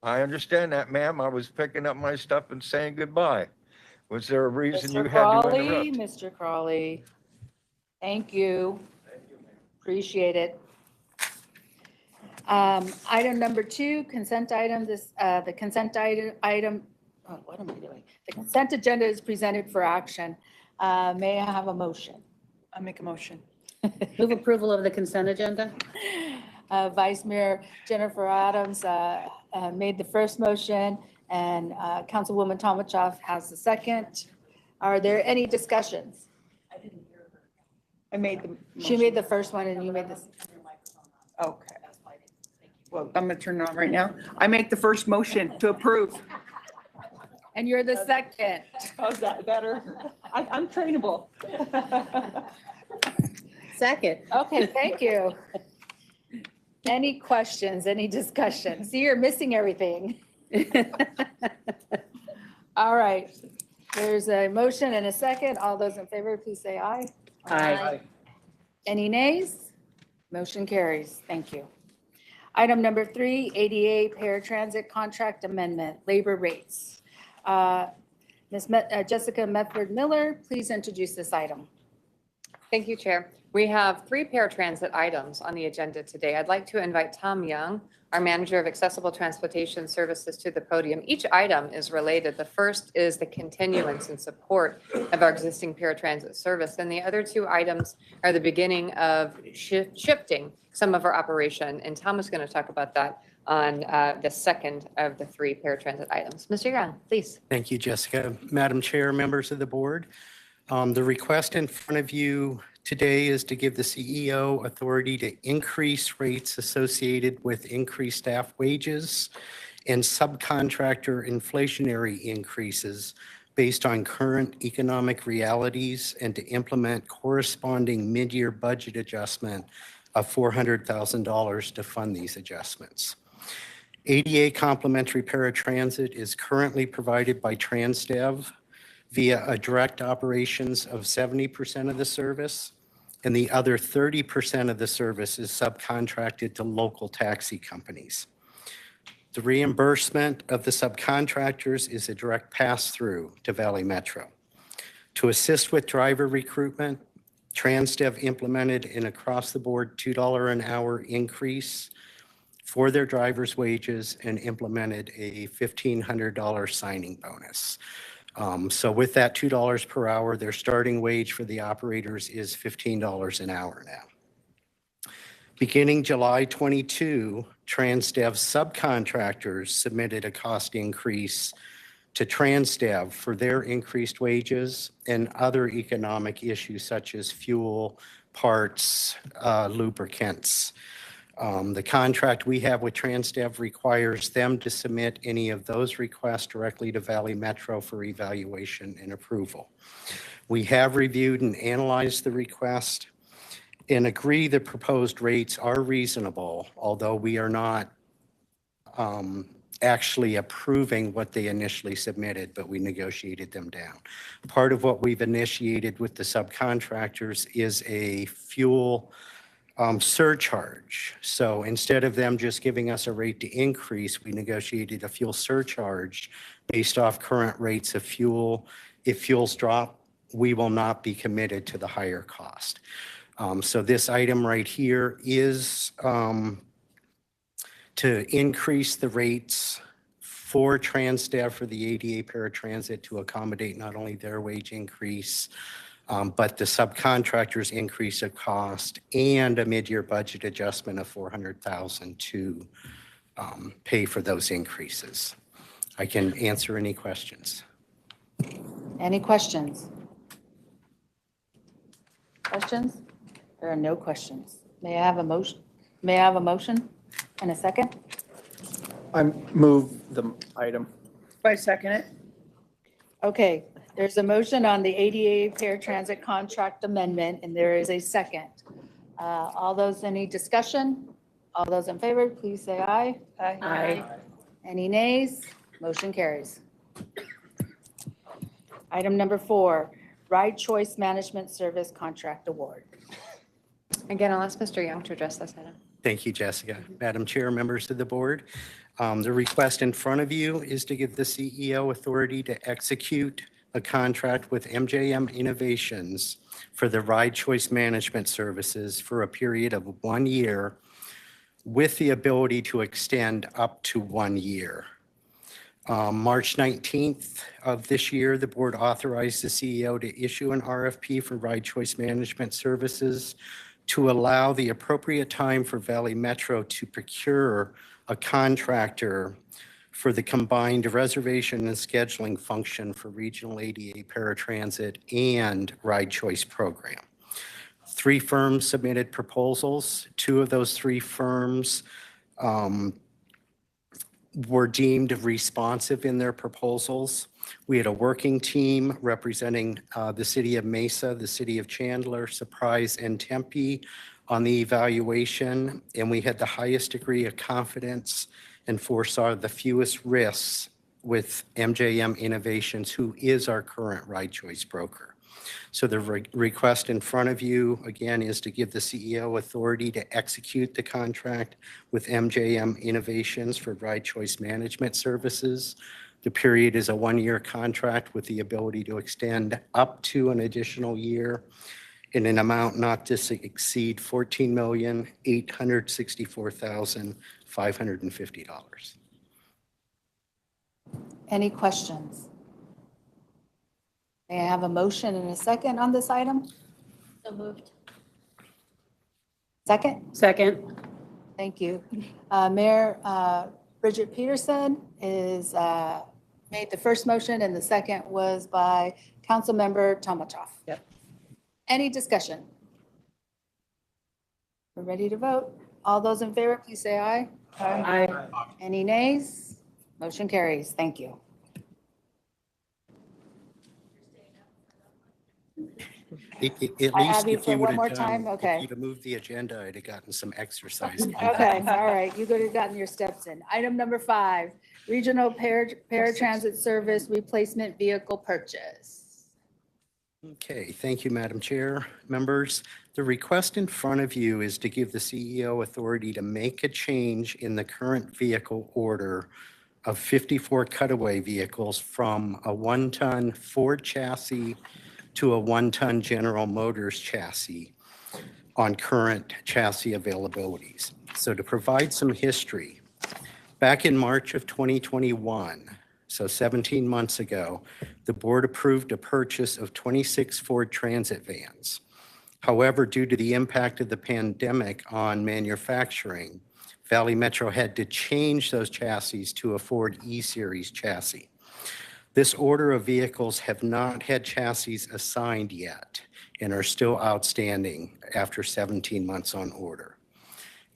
I understand that, ma'am. I was picking up my stuff and saying goodbye. Was there a reason you
Mr.
had to
Crawley,
interrupt?
Mr. Crawley. Thank you. Appreciate it. Item number 2, consent item. The consent item, oh, what am I doing? The consent agenda is presented for action. May I have a motion?
I make a motion.
Move approval of the consent agenda?
Vice Mayor Jennifer Adams made the first motion, and Councilwoman Tomachoff has the second. Are there any discussions?
I made the.
She made the first one and you made this.
Okay. Well, I'm going to turn it on right now. I make the first motion to approve.
And you're the second.
How's that better? I'm trainable.
Second.
Okay, thank you. Any questions, any discussion? See, you're missing everything. All right, there's a motion and a second. All those in favor, please say aye.
Aye.
Any nays? Motion carries. Thank you. Item number 3, ADA Paratransit Contract Amendment, Labor Rates. Jessica Medford Miller, please introduce this item.
Thank you, Chair. We have 3 paratransit items on the agenda today. I'd like to invite Tom Young, our Manager of Accessible Transportation Services, to the podium. Each item is related. The first is the continuance and support of our existing paratransit service, and the other 2 items are the beginning of shifting some of our operation, and Tom is going to talk about that on the second of the 3 paratransit items. Mr. Young, please.
Thank you, Jessica. Madam Chair, members of the board, the request in front of you today is to give the CEO authority to increase rates associated with increased staff wages and subcontractor inflationary increases based on current economic realities, and to implement corresponding mid-year budget adjustment of $400,000 to fund these adjustments. ADA complimentary paratransit is currently provided by TransDev via a direct operations of 70% of the service, and the other 30% of the service is subcontracted to local taxi companies. The reimbursement of the subcontractors is a direct pass-through to Valley Metro. To assist with driver recruitment, TransDev implemented an across-the-board $2 an hour increase for their drivers' wages and implemented a $1,500 signing bonus. So with that $2 per hour, their starting wage for the operators is $15 an hour now. Beginning July 22, TransDev subcontractors submitted a cost increase to TransDev for their increased wages and other economic issues such as fuel, parts, lubricants. The contract we have with TransDev requires them to submit any of those requests directly to Valley Metro for evaluation and approval. We have reviewed and analyzed the request and agree the proposed rates are reasonable, although we are not actually approving what they initially submitted, but we negotiated them down. Part of what we've initiated with the subcontractors is a fuel surcharge. So instead of them just giving us a rate to increase, we negotiated a fuel surcharge based off current rates of fuel. If fuels drop, we will not be committed to the higher cost. So this item right here is to increase the rates for trans staff for the ADA paratransit to accommodate not only their wage increase, but the subcontractors' increase of cost and a mid-year budget adjustment of $400,000 to pay for those increases. I can answer any questions.
Any questions? Questions? There are no questions. May I have a motion? May I have a motion and a second?
I move the item.
I second it.
Okay, there's a motion on the ADA paratransit contract amendment, and there is a second. All those, any discussion? All those in favor, please say aye.
Aye.
Any nays? Motion carries. Item number 4, Ride Choice Management Service Contract Award.
Again, I'll ask Mr. Young to address this item.
Thank you, Jessica. Madam Chair, members of the board, the request in front of you is to give the CEO authority to execute a contract with MJM Innovations for the Ride Choice Management Services for a period of 1 year with the ability to extend up to 1 year. March 19th of this year, the board authorized the CEO to issue an RFP for Ride Choice Management Services to allow the appropriate time for Valley Metro to procure a contractor for the combined reservation and scheduling function for regional ADA paratransit and Ride Choice program. 3 firms submitted proposals. 2 of those 3 firms were deemed responsive in their proposals. We had a working team representing the city of Mesa, the city of Chandler, Surprise, and Tempe on the evaluation, and we had the highest degree of confidence and foresaw the fewest risks with MJM Innovations, who is our current Ride Choice broker. So the request in front of you, again, is to give the CEO authority to execute the contract with MJM Innovations for Ride Choice Management Services. The period is a 1-year contract with the ability to extend up to an additional year in an amount not to exceed $14,864,550.
Any questions? May I have a motion and a second on this item?
So moved.
Second?
Second.
Thank you. Mayor Bridget Peterson is made the first motion, and the second was by Councilmember Tomachoff.
Yep.
Any discussion? We're ready to vote. All those in favor, please say aye.
Aye.
Any nays? Motion carries. Thank you.
At
I
least
have you
if
for
you would
one more
have
time?
done,
Okay.
if you'd have moved the agenda, I'd have gotten some exercise.
Okay, all right. You could have gotten your steps in. Item number 5, Regional Paratransit Service Replacement Vehicle Purchase.
Okay, thank you, Madam Chair. Members, the request in front of you is to give the CEO authority to make a change in the current vehicle order of 54 cutaway vehicles from a 1-ton Ford chassis to a 1-ton General Motors chassis on current chassis availabilities. So to provide some history, back in March of 2021, so 17 months ago, the board approved a purchase of 26 Ford Transit vans. However, due to the impact of the pandemic on manufacturing, Valley Metro had to change those chassis to a Ford E-Series chassis. This order of vehicles have not had chassis assigned yet and are still outstanding after 17 months on order.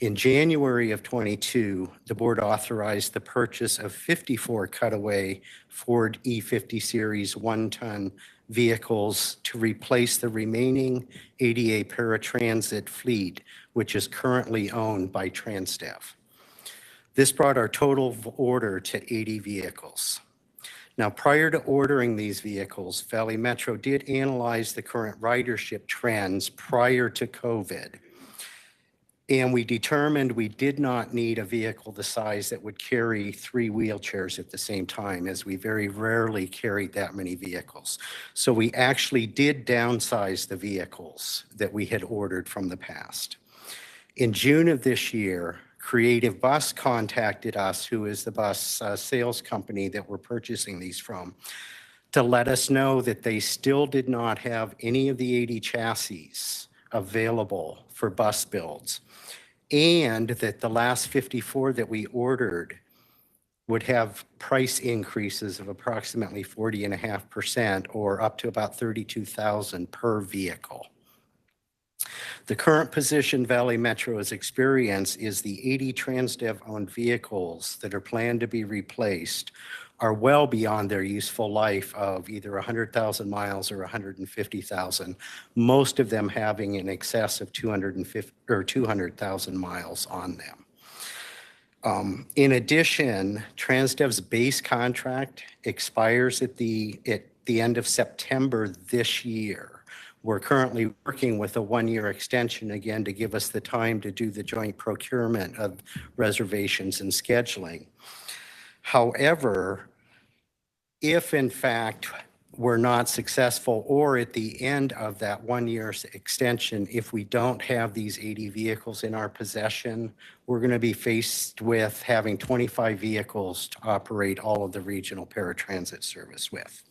In January of 22, the board authorized the purchase of 54 cutaway Ford E50 Series 1-ton vehicles to replace the remaining ADA paratransit fleet, which is currently owned by Transdev. This brought our total order to 80 vehicles. Now, prior to ordering these vehicles, Valley Metro did analyze the current ridership trends prior to COVID. And we determined we did not need a vehicle the size that would carry 3 wheelchairs at the same time, as we very rarely carried that many vehicles. So we actually did downsize the vehicles that we had ordered from the past. In June of this year, Creative Bus contacted us, who is the bus sales company that we're purchasing these from, to let us know that they still did not have any of the 80 chassis available for bus builds, and that the last 54 that we ordered would have price increases of approximately 40.5%, or up to about $32,000 per vehicle. The current position Valley Metro has experienced is the 80 Transdev-owned vehicles that are planned to be replaced are well beyond their useful life of either 100,000 miles or 150,000, most of them having in excess of 200,000 miles on them. In addition, Transdev's base contract expires at the end of September this year. We're currently working with a one-year extension again to give us the time to do the joint procurement of reservations and scheduling. However, if in fact we're not successful, or at the end of that 1 year extension, if we don't have these 80 vehicles in our possession, we're going to be faced with having 25 vehicles to operate all of the regional paratransit service with.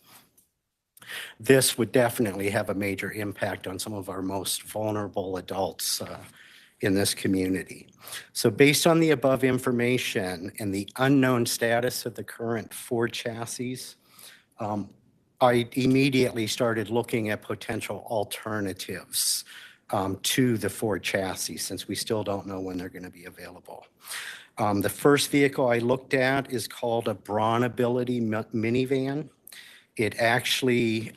This would definitely have a major impact on some of our most vulnerable adults in this community. So based on the above information and the unknown status of the current Ford chassis, I immediately started looking at potential alternatives to the Ford chassis, since we still don't know when they're going to be available. The first vehicle I looked at is called a Braunability Minivan. It actually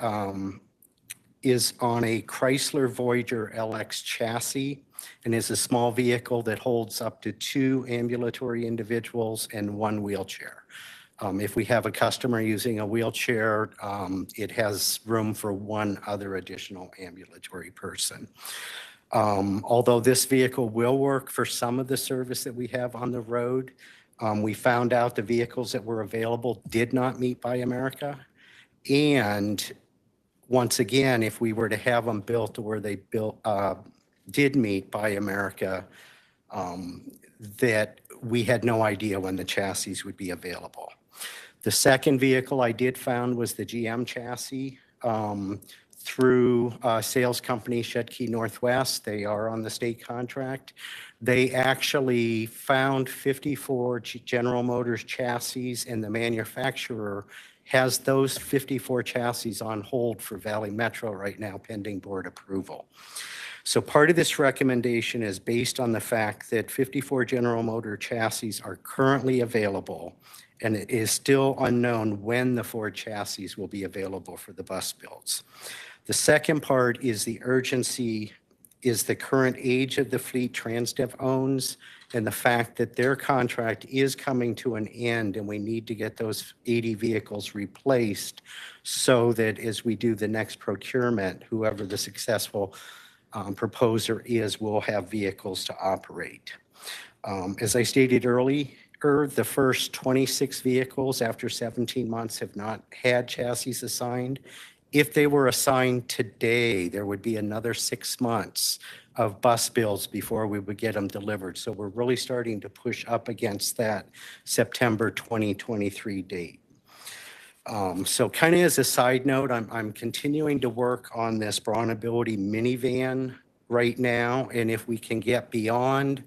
is on a Chrysler Voyager LX chassis and is a small vehicle that holds up to 2 ambulatory individuals and 1 wheelchair. If we have a customer using a wheelchair, it has room for 1 other additional ambulatory person. Although this vehicle will work for some of the service that we have on the road, we found out the vehicles that were available did not meet Buy America. And once again, if we were to have them built to where they did meet Buy America, that we had no idea when the chassis would be available. The second vehicle I did found was the GM chassis through sales company Shedkey Northwest. They are on the state contract. They actually found 54 General Motors chassis, and the manufacturer has those 54 chassis on hold for Valley Metro right now, pending board approval. So part of this recommendation is based on the fact that 54 General Motor chassis are currently available, and it is still unknown when the Ford chassis will be available for the bus builds. The second part is the urgency, is the current age of the fleet Transdev owns, and the fact that their contract is coming to an end, and we need to get those 80 vehicles replaced so that as we do the next procurement, whoever the successful proposer is will have vehicles to operate. As I stated earlier, the first 26 vehicles after 17 months have not had chassis assigned. If they were assigned today, there would be another 6 months of bus builds before we would get them delivered. So we're really starting to push up against that September 2023 date. So kind of as a side note, I'm continuing to work on this Braunability Minivan right now. And if we can get beyond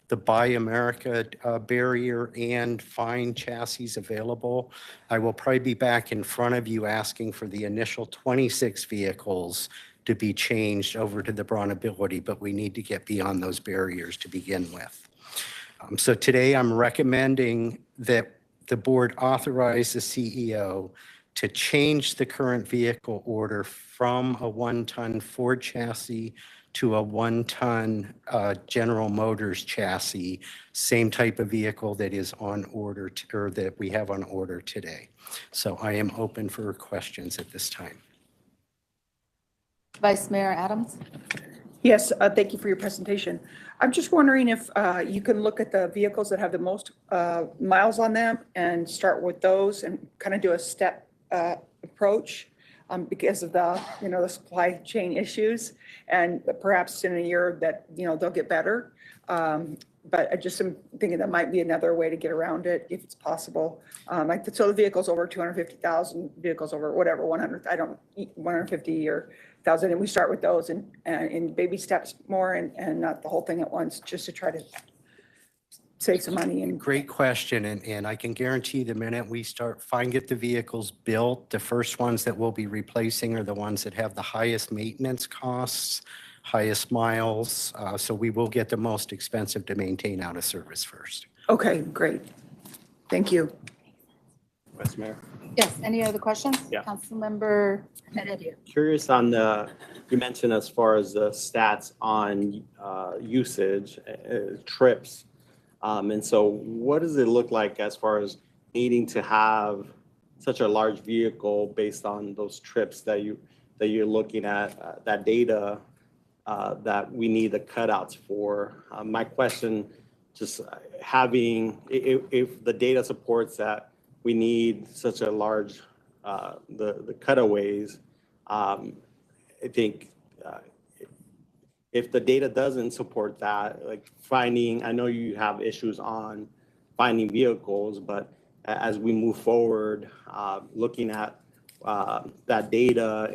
the Buy America barrier and find chassis available, I will probably be back in front of you asking for the initial 26 vehicles to be changed over to the Braunability, but we need to get beyond those barriers to begin with. So today I'm recommending that the board authorize the CEO to change the current vehicle order from a 1-ton Ford chassis to a 1-ton General Motors chassis, same type of vehicle that is on order, or that we have on order today. So I am open for questions at this time.
Vice Mayor Adams?
Yes, thank you for your presentation. I'm just wondering if you can look at the vehicles that have the most miles on them and start with those and kind of do a step approach because of the, the supply chain issues, and perhaps in a year that, they'll get better. but I just am thinking that might be another way to get around it if it's possible. Like, so the vehicles over 250,000, vehicles over whatever, 100, 150 or 1,000, and we start with those and in baby steps more and not the whole thing at once, just to try to save some money. And
Great question, and I can guarantee the minute we get the vehicles built, the first ones that we'll be replacing are the ones that have the highest maintenance costs, highest miles, so we will get the most expensive to maintain out of service first.
Okay, great. Thank you.
Vice Mayor.
Yes, any other questions?
Yeah.
Councilmember Heredia.
Curious on you mentioned as far as the stats on usage, trips. And so what does it look like as far as needing to have such a large vehicle based on those trips that you're looking at, that data that we need the cutouts for? My question, just having, if the data supports that we need such a large, the cutaways, I think if the data doesn't support that, like finding, I know you have issues on finding vehicles, but as we move forward, looking at that data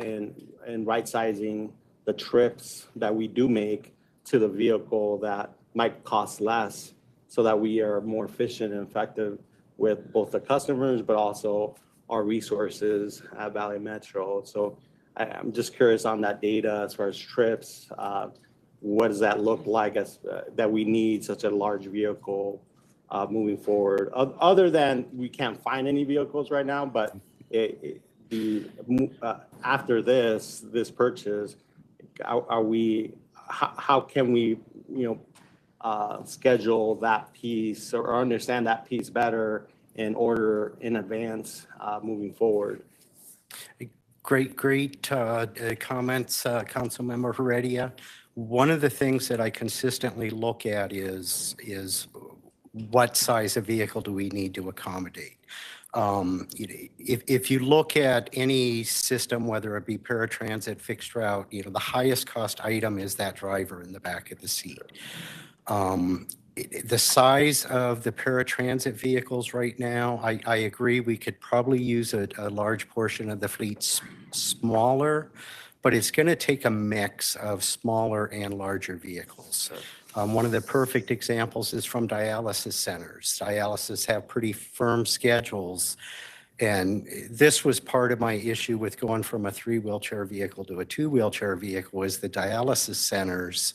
and right-sizing the trips that we do make to the vehicle that might cost less so that we are more efficient and effective with both the customers, but also our resources at Valley Metro. So I'm just curious on that data as far as trips. What does that look like as that we need such a large vehicle moving forward? Other than we can't find any vehicles right now, but after this purchase, how can we schedule that piece or understand that piece better in order in advance moving forward?
Great comments, Councilmember Heredia. One of the things that I consistently look at is what size of vehicle do we need to accommodate? If you look at any system, whether it be paratransit, fixed route, the highest cost item is that driver in the back of the seat. The size of the paratransit vehicles right now, I agree, we could probably use a large portion of the fleet smaller, but it's going to take a mix of smaller and larger vehicles. One of the perfect examples is from dialysis centers. Dialysis have pretty firm schedules. And this was part of my issue with going from a 3-wheelchair vehicle to a 2-wheelchair vehicle is the dialysis centers.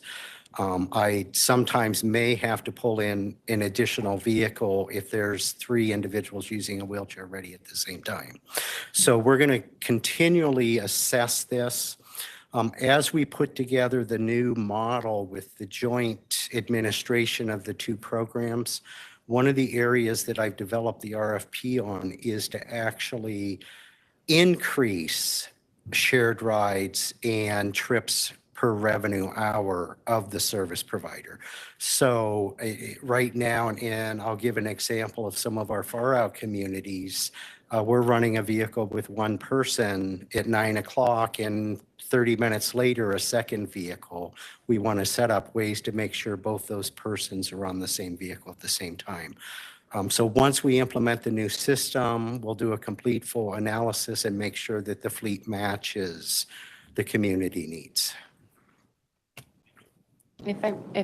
I sometimes may have to pull in an additional vehicle if there's 3 individuals using a wheelchair ready at the same time. So we're going to continually assess this. As we put together the new model with the joint administration of the 2 programs, one of the areas that I've developed the RFP on is to actually increase shared rides and trips per revenue hour of the service provider. So right now, and I'll give an example of some of our far out communities, we're running a vehicle with 1 person at 9 o'clock and 30 minutes later, a second vehicle. We want to set up ways to make sure both those persons are on the same vehicle at the same time. So once we implement the new system, we'll do a complete full analysis and make sure that the fleet matches the community needs.
If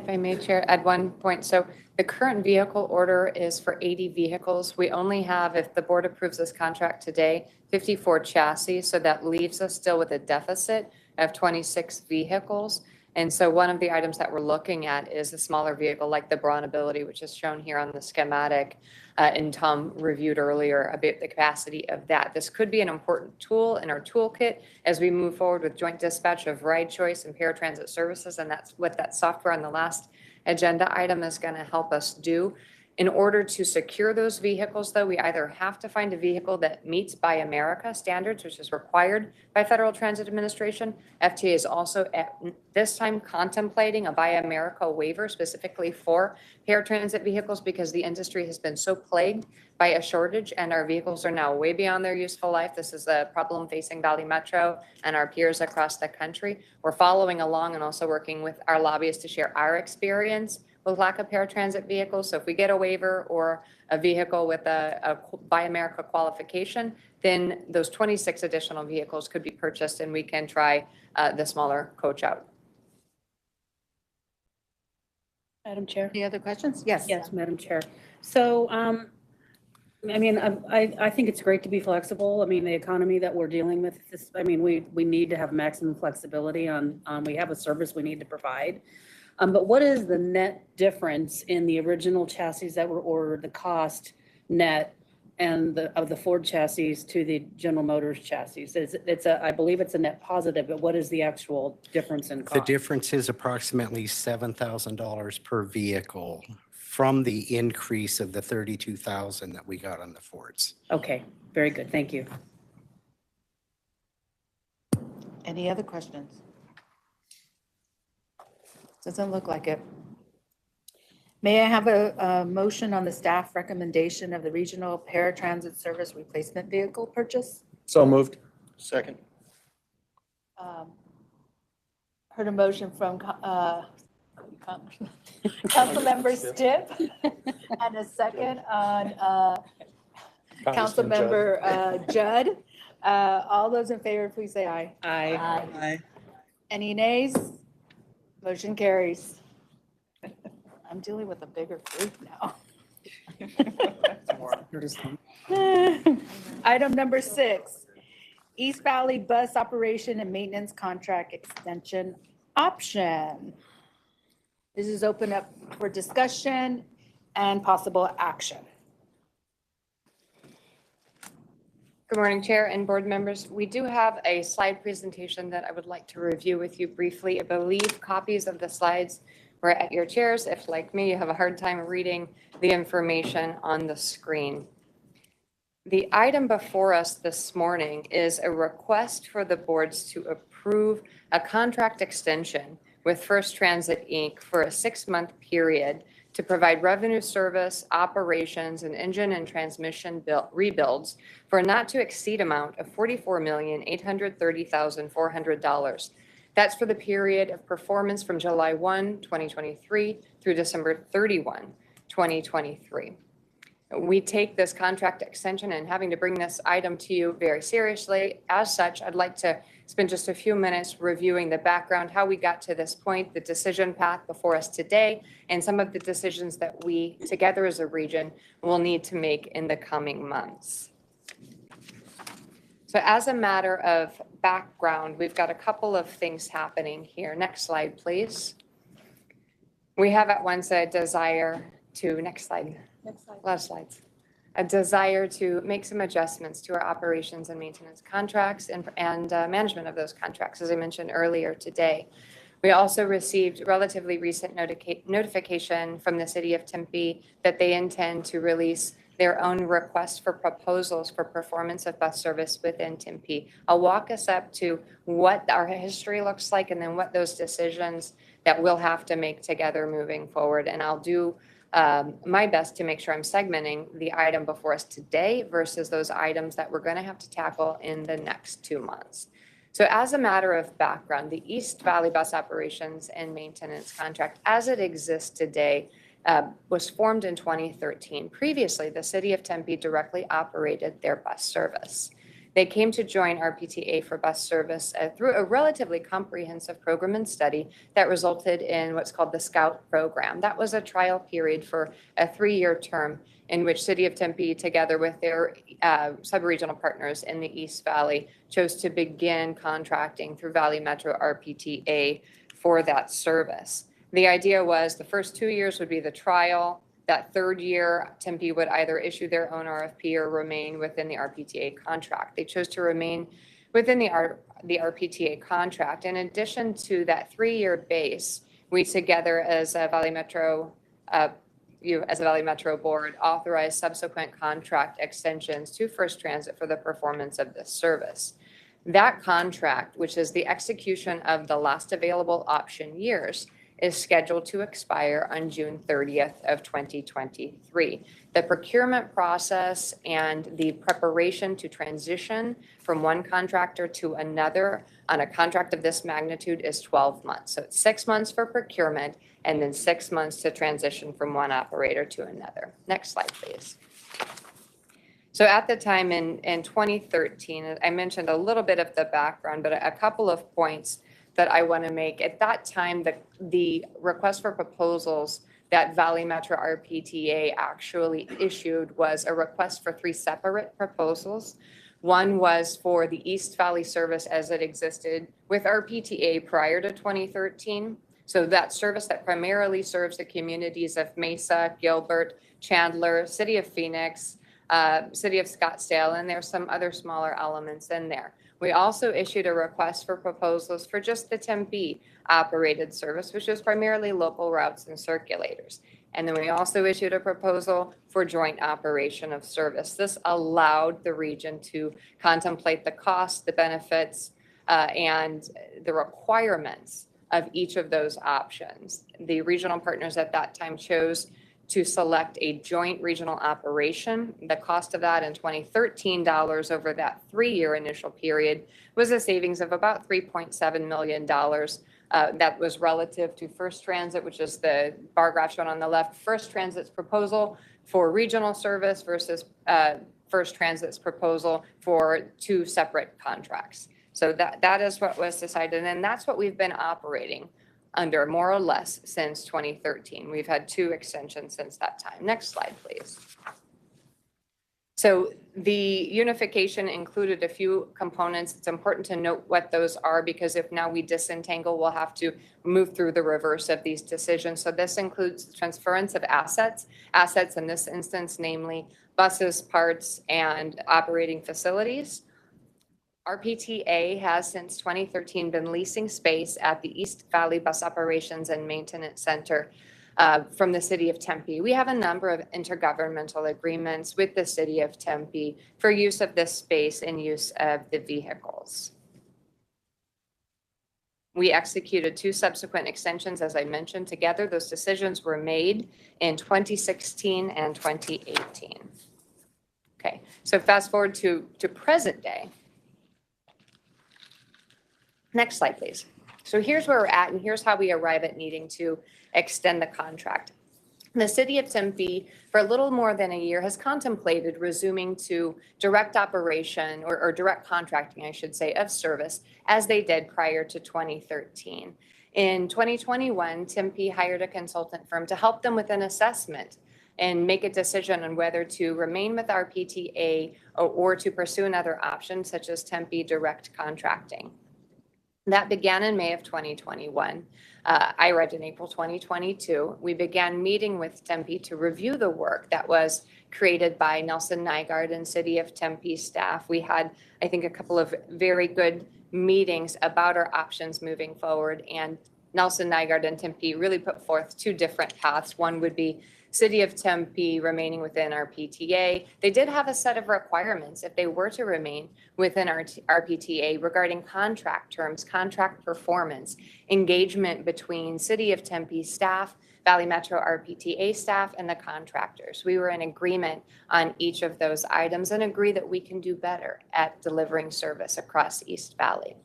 I may, Chair, add one point. So the current vehicle order is for 80 vehicles. We only have, if the board approves this contract today, 54 chassis. So that leaves us still with a deficit of 26 vehicles. And so one of the items that we're looking at is a smaller vehicle like the Braunability, which is shown here on the schematic. And Tom reviewed earlier about the capacity of that. This could be an important tool in our toolkit as we move forward with joint dispatch of ride choice and paratransit services. And that's what that software on the last agenda item is going to help us do. In order to secure those vehicles, though, we either have to find a vehicle that meets Buy America standards, which is required by Federal Transit Administration. FTA is also at this time contemplating a Buy America waiver specifically for paratransit vehicles because the industry has been so plagued by a shortage and our vehicles are now way beyond their useful life. This is a problem facing Valley Metro and our peers across the country. We're following along and also working with our lobbyists to share our experience with lack of paratransit vehicles. So if we get a waiver or a vehicle with a Buy America qualification, then those 26 additional vehicles could be purchased and we can try the smaller coach out.
Madam Chair?
Any other questions? Yes.
Yes, Madam Chair. So, I mean, I think it's great to be flexible. I mean, the economy that we're dealing with, this, I mean, we need to have maximum flexibility on, we have a service we need to provide. But what is the net difference in the original chassis that were ordered, the cost net and of the Ford chassis to the General Motors chassis? I believe it's a net positive, but what is the actual difference in cost?
The difference is approximately $7,000 per vehicle from the increase of the 32,000 that we got on the Fords.
Okay, very good. Thank you.
Any other questions? Doesn't look like it. May I have a motion on the staff recommendation of the regional paratransit service replacement vehicle purchase?
So moved. Second.
Heard a motion from Councilmember Stipp and a second on Councilmember Judd. All those in favor, please say aye.
Aye.
Any nays? Motion carries. I'm dealing with a bigger group now. Item number 6, East Valley Bus Operation and Maintenance Contract Extension Option. This is open up for discussion and possible action.
Good morning, Chair and board members. We do have a slide presentation that I would like to review with you briefly. I believe copies of the slides were at your chairs. If, like me, you have a hard time reading the information on the screen. The item before us this morning is a request for the boards to approve a contract extension with First Transit, Inc. for a 6-month period to provide revenue service, operations, and engine and transmission rebuilds for a not to exceed amount of $44,830,400. That's for the period of performance from July 1, 2023 through December 31, 2023. We take this contract extension and having to bring this item to you very seriously. As such, I'd like to spend just a few minutes reviewing the background, how we got to this point, the decision path before us today, and some of the decisions that we, together as a region, will need to make in the coming months. So as a matter of background, we've got a couple of things happening here. Next slide, please. We have at once a desire to, next slide. A lot of slides. A desire to make some adjustments to our operations and maintenance contracts and management of those contracts, as I mentioned earlier today. We also received relatively recent notification from the city of Tempe that they intend to release their own request for proposals for performance of bus service within Tempe. I'll walk us up to what our history looks like and then what those decisions that we'll have to make together moving forward. And I'll do my best to make sure I'm segmenting the item before us today versus those items that we're going to have to tackle in the next 2 months. So as a matter of background, the East Valley Bus Operations and Maintenance Contract, as it exists today, was formed in 2013. Previously, the city of Tempe directly operated their bus service. They came to join RPTA for bus service through a relatively comprehensive program and study that resulted in what's called the Scout program. That was a trial period for a 3-year term in which City of Tempe, together with their sub-regional partners in the East Valley, chose to begin contracting through Valley Metro RPTA for that service. The idea was the first 2 years would be the trial. That 3rd year, Tempe would either issue their own RFP or remain within the RPTA contract. They chose to remain within the RPTA contract. In addition to that 3-year base, we together as a Valley Metro, as a Valley Metro board, authorized subsequent contract extensions to First Transit for the performance of this service. That contract, which is the execution of the last available option years, is scheduled to expire on June 30th of 2023. The procurement process and the preparation to transition from one contractor to another on a contract of this magnitude is 12 months. So it's 6 months for procurement and then 6 months to transition from one operator to another. Next slide, please. So at the time in 2013, I mentioned a little bit of the background, but a couple of points that I want to make. At that time, the request for proposals that Valley Metro RPTA actually issued was a request for 3 separate proposals. One was for the East Valley service as it existed with RPTA prior to 2013. So that service that primarily serves the communities of Mesa, Gilbert, Chandler, City of Phoenix, City of Scottsdale, and there's some other smaller elements in there. We also issued a request for proposals for just the Tempe operated service, which is primarily local routes and circulators. And then we also issued a proposal for joint operation of service. This allowed the region to contemplate the costs, the benefits, and the requirements of each of those options. The regional partners at that time chose to select a joint regional operation. The cost of that in 2013 dollars over that 3-year initial period was a savings of about $3.7 million. That was relative to First Transit, which is the bar graph shown on the left. First Transit's proposal for regional service versus First Transit's proposal for 2 separate contracts. So that is what was decided, and that's what we've been operating under more or less since 2013. We've had 2 extensions since that time. Next slide, please. So the unification included a few components. It's important to note what those are because if now we disentangle, we'll have to move through the reverse of these decisions. So this includes transference of assets in this instance, namely buses, parts, and operating facilities. RPTA has since 2013 been leasing space at the East Valley Bus Operations and Maintenance Center from the City of Tempe. We have a number of intergovernmental agreements with the City of Tempe for use of this space and use of the vehicles. We executed 2 subsequent extensions, as I mentioned, together. Those decisions were made in 2016 and 2018. Okay, so fast forward to present day. Next slide, please. So here's where we're at, and here's how we arrive at needing to extend the contract. The City of Tempe, for a little more than a year, has contemplated resuming to direct operation or direct contracting, I should say, of service as they did prior to 2013. In 2021, Tempe hired a consultant firm to help them with an assessment and make a decision on whether to remain with RPTA or to pursue another option, such as Tempe direct contracting. That began in May of 2021. I arrived in April 2022. We began meeting with Tempe to review the work that was created by Nelson Nygaard and City of Tempe staff. We had, I think, a couple of very good meetings about our options moving forward. And Nelson Nygaard and Tempe really put forth 2 different paths. One would be City of Tempe remaining within our PTA. They did have a set of requirements if they were to remain within our PTA regarding contract terms, contract performance, engagement between City of Tempe staff, Valley Metro RPTA staff, and the contractors. We were in agreement on each of those items and agree that we can do better at delivering service across East Valley.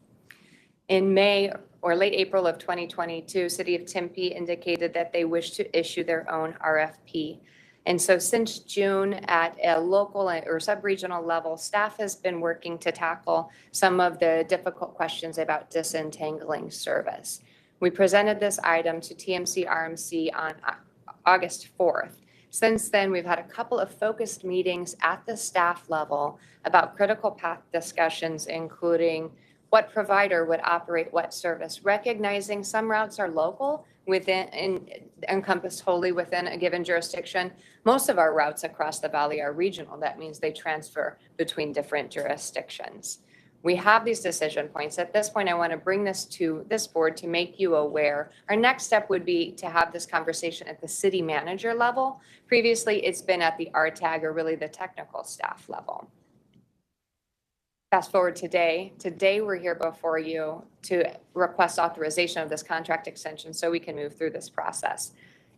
In May or late April of 2022, City of Tempe indicated that they wish to issue their own RFP. And so since June at a local or sub-regional level, staff has been working to tackle some of the difficult questions about disentangling service. We presented this item to TMC RMC on August 4th. Since then, we've had a couple of focused meetings at the staff level about critical path discussions, including what provider would operate what service, recognizing some routes are local and encompassed wholly within a given jurisdiction. Most of our routes across the valley are regional. That means they transfer between different jurisdictions. We have these decision points. At this point, I want to bring this to this board to make you aware. Our next step would be to have this conversation at the city manager level. Previously, it's been at the RTAG or really the technical staff level. Fast forward today. Today, we're here before you to request authorization of this contract extension so we can move through this process.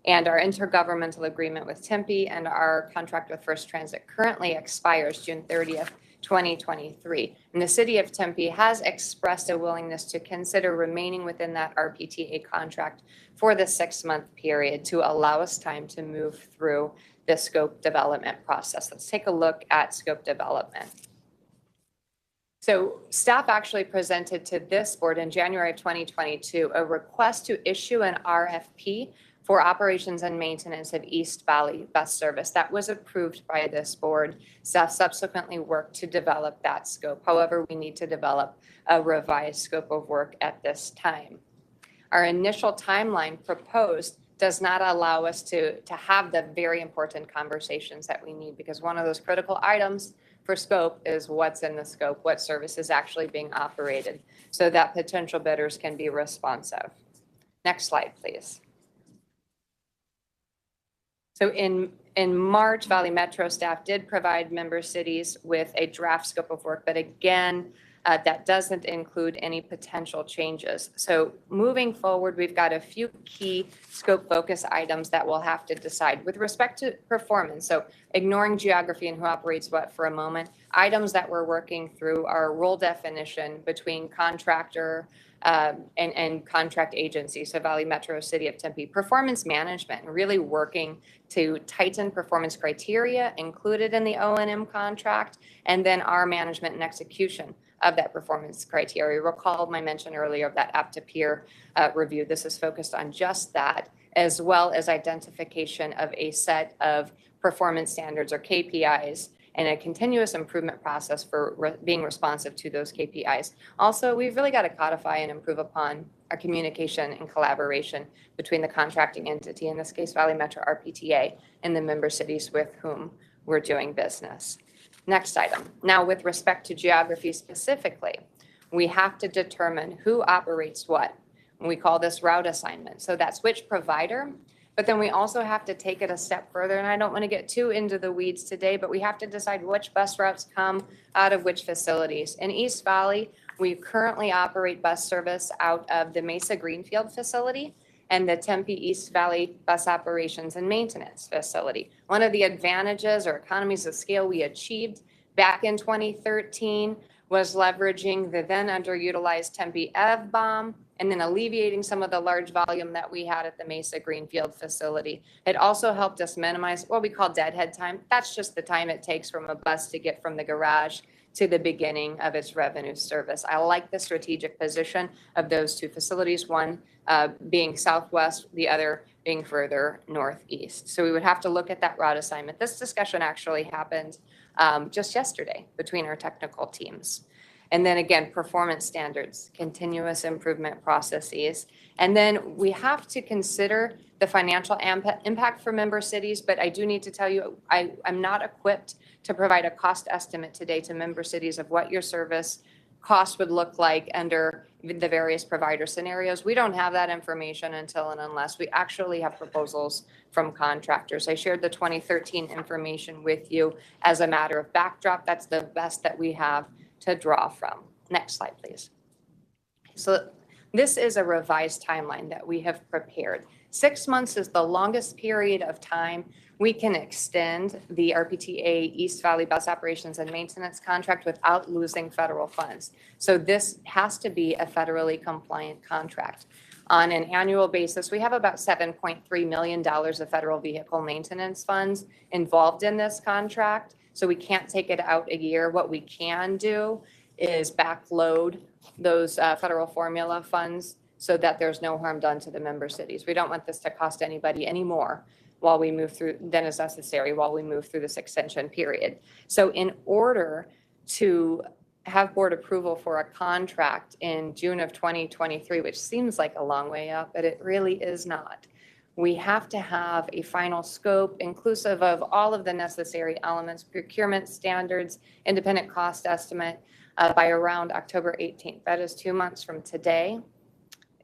And our intergovernmental agreement with Tempe and our contract with First Transit currently expires June 30th, 2023. And the city of Tempe has expressed a willingness to consider remaining within that RPTA contract for the 6-month period to allow us time to move through the scope development process. Let's take a look at scope development. So staff actually presented to this board in January of 2022 a request to issue an RFP for operations and maintenance of East Valley bus service. That was approved by this board. Staff subsequently worked to develop that scope. However, we need to develop a revised scope of work at this time. Our initial timeline proposed does not allow us to have the very important conversations that we need, because one of those critical items for scope is what's in the scope, what service is actually being operated, so that potential bidders can be responsive. Next slide, please. So in March, Valley Metro staff did provide member cities with a draft scope of work, but again, that doesn't include any potential changes. So moving forward, we've got a few key scope focus items that we'll have to decide with respect to performance. So ignoring geography and who operates what for a moment, items that we're working through are role definition between contractor and contract agency, so Valley Metro, City of Tempe, performance management, really working to tighten performance criteria included in the O&M contract, and then our management and execution of that performance criteria. Recall my mention earlier of that apt-to-peer review. This is focused on just that, as well as identification of a set of performance standards or KPIs and a continuous improvement process for being responsive to those KPIs. Also, we've really got to codify and improve upon our communication and collaboration between the contracting entity, in this case, Valley Metro RPTA, and the member cities with whom we're doing business. Next item. Now, with respect to geography specifically, we have to determine who operates what. We call this route assignment. So that's which provider, but then we also have to take it a step further. And I don't want to get too into the weeds today, but we have to decide which bus routes come out of which facilities. In East Valley, we currently operate bus service out of the Mesa Greenfield facility and the Tempe East Valley Bus Operations and Maintenance Facility. One of the advantages or economies of scale we achieved back in 2013 was leveraging the then underutilized Tempe EVBOM and then alleviating some of the large volume that we had at the Mesa Greenfield facility. It also helped us minimize what we call deadhead time. That's just the time it takes from a bus to get from the garage to the beginning of its revenue service. I like the strategic position of those two facilities, one being southwest, the other being further northeast. So we would have to look at that route assignment. This discussion actually happened just yesterday between our technical teams. And then again, performance standards, continuous improvement processes. And then we have to consider the financial impact for member cities, but I do need to tell you, I'm not equipped to provide a cost estimate today to member cities of what your service cost would look like under the various provider scenarios. We don't have that information until and unless we actually have proposals from contractors. I shared the 2013 information with you as a matter of backdrop. That's the best that we have to draw from. Next slide, please. So this is a revised timeline that we have prepared. 6 months is the longest period of time we can extend the RPTA East Valley Bus Operations and Maintenance contract without losing federal funds. So this has to be a federally compliant contract. On an annual basis, we have about $7.3 million of federal vehicle maintenance funds involved in this contract. So we can't take it out a year. What we can do is backload those federal formula funds so that there's no harm done to the member cities. We don't want this to cost anybody any more while we move through than is necessary while we move through this extension period. So in order to have board approval for a contract in June of 2023, which seems like a long way up, but it really is not. We have to have a final scope inclusive of all of the necessary elements, procurement standards, independent cost estimate by around October 18th. That is 2 months from today.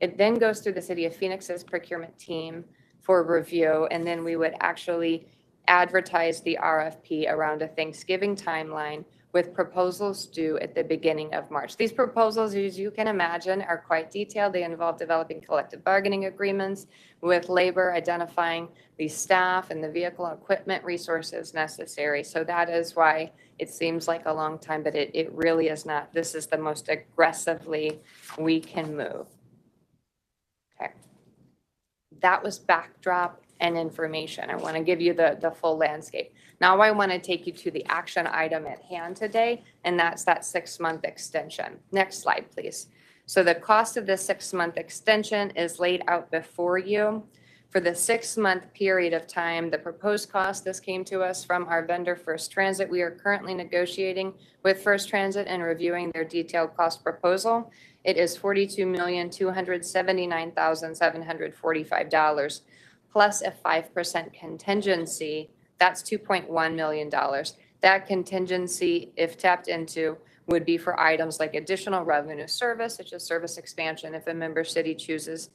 It then goes through the City of Phoenix's procurement team for review, and then we would actually advertise the RFP around a Thanksgiving timeline with proposals due at the beginning of March. These proposals, as you can imagine, are quite detailed. They involve developing collective bargaining agreements with labor, identifying the staff and the vehicle equipment resources necessary. So that is why it seems like a long time, but it really is not. This is the most aggressively we can move. Okay. That was backdrop and information. I want to give you the full landscape. Now I want to take you to the action item at hand today, and that's that 6-month extension. Next slide, please. So the cost of the 6-month extension is laid out before you. For the 6-month period of time, the proposed cost, this came to us from our vendor First Transit. We are currently negotiating with First Transit and reviewing their detailed cost proposal. It is $42,279,745 plus a 5% contingency. That's $2.1 million. That contingency, if tapped into, would be for items like additional revenue service, such as service expansion, if a member city chooses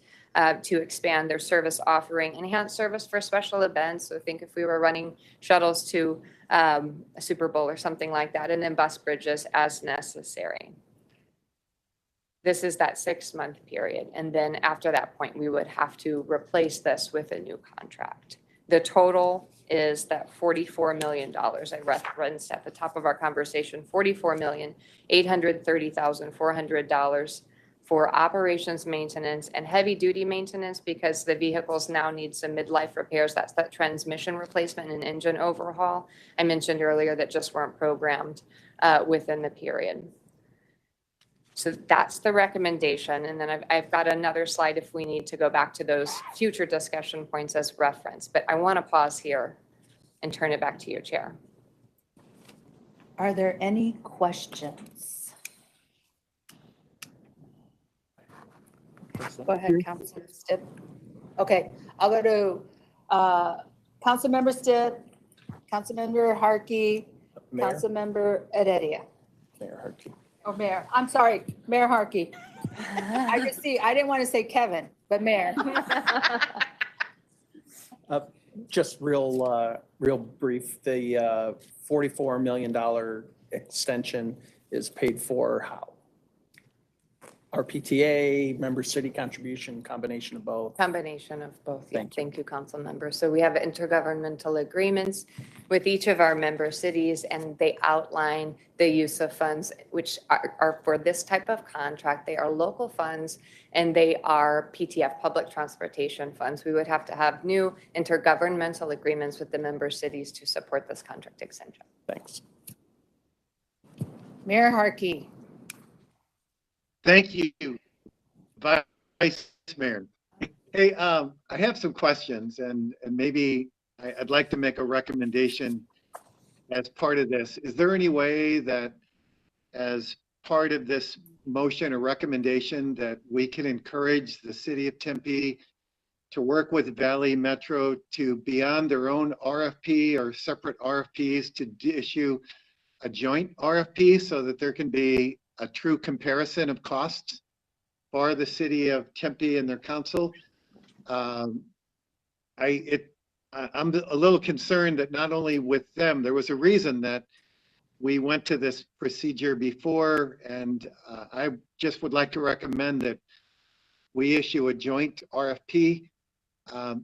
to expand their service offering, enhanced service for special events. So think if we were running shuttles to a Super Bowl or something like that, and then bus bridges as necessary. This is that 6-month period. And then after that point, we would have to replace this with a new contract. The total is that $44 million I referenced at the top of our conversation, $44,830,400 for operations maintenance and heavy duty maintenance, because the vehicles now need some midlife repairs. That's that transmission replacement and engine overhaul I mentioned earlier that just weren't programmed within the period. So that's the recommendation. And then I've got another slide if we need to go back to those future discussion points as reference. But I want to pause here and turn it back to your chair.
Are there any questions? Go ahead, Councilor Stitt. Okay, I'll go to Councilmember Stitt, Councilmember Harkey,
Mayor?
Councilmember Heredia.
Mayor Harkey.
Oh, Mayor, I'm sorry, Mayor Harkey. I didn't want to say Kevin, but Mayor.
Just real brief, the $44 million extension is paid for how? RPTA, member city contribution, combination of both?
Combination of both. Yeah.
Thank you.
Thank you, council member. So we have intergovernmental agreements with each of our member cities, and they outline the use of funds, which are for this type of contract. They are local funds and they are PTF, public transportation funds. We would have to have new intergovernmental agreements with the member cities to support this contract extension.
Thanks.
Mayor Harkey.
Thank you, Vice Mayor. Hey, I have some questions, and maybe I'd like to make a recommendation as part of this. Is there any way that as part of this motion or recommendation that we can encourage the city of Tempe to work with Valley Metro to, beyond their own RFP or separate RFPs, to issue a joint RFP so that there can be a true comparison of costs for the city of Tempe and their council? I'm a little concerned that not only with them, there was a reason that we went to this procedure before, and I just would like to recommend that we issue a joint RFP.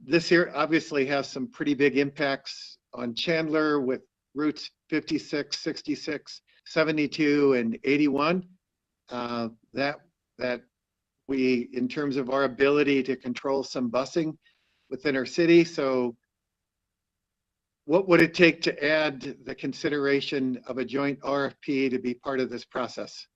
This here obviously has some pretty big impacts on Chandler with routes 56, 66, 72 and 81, that we, in terms of our ability to control some busing within our city. So what would it take to add the consideration of a joint RFP to be part of this process?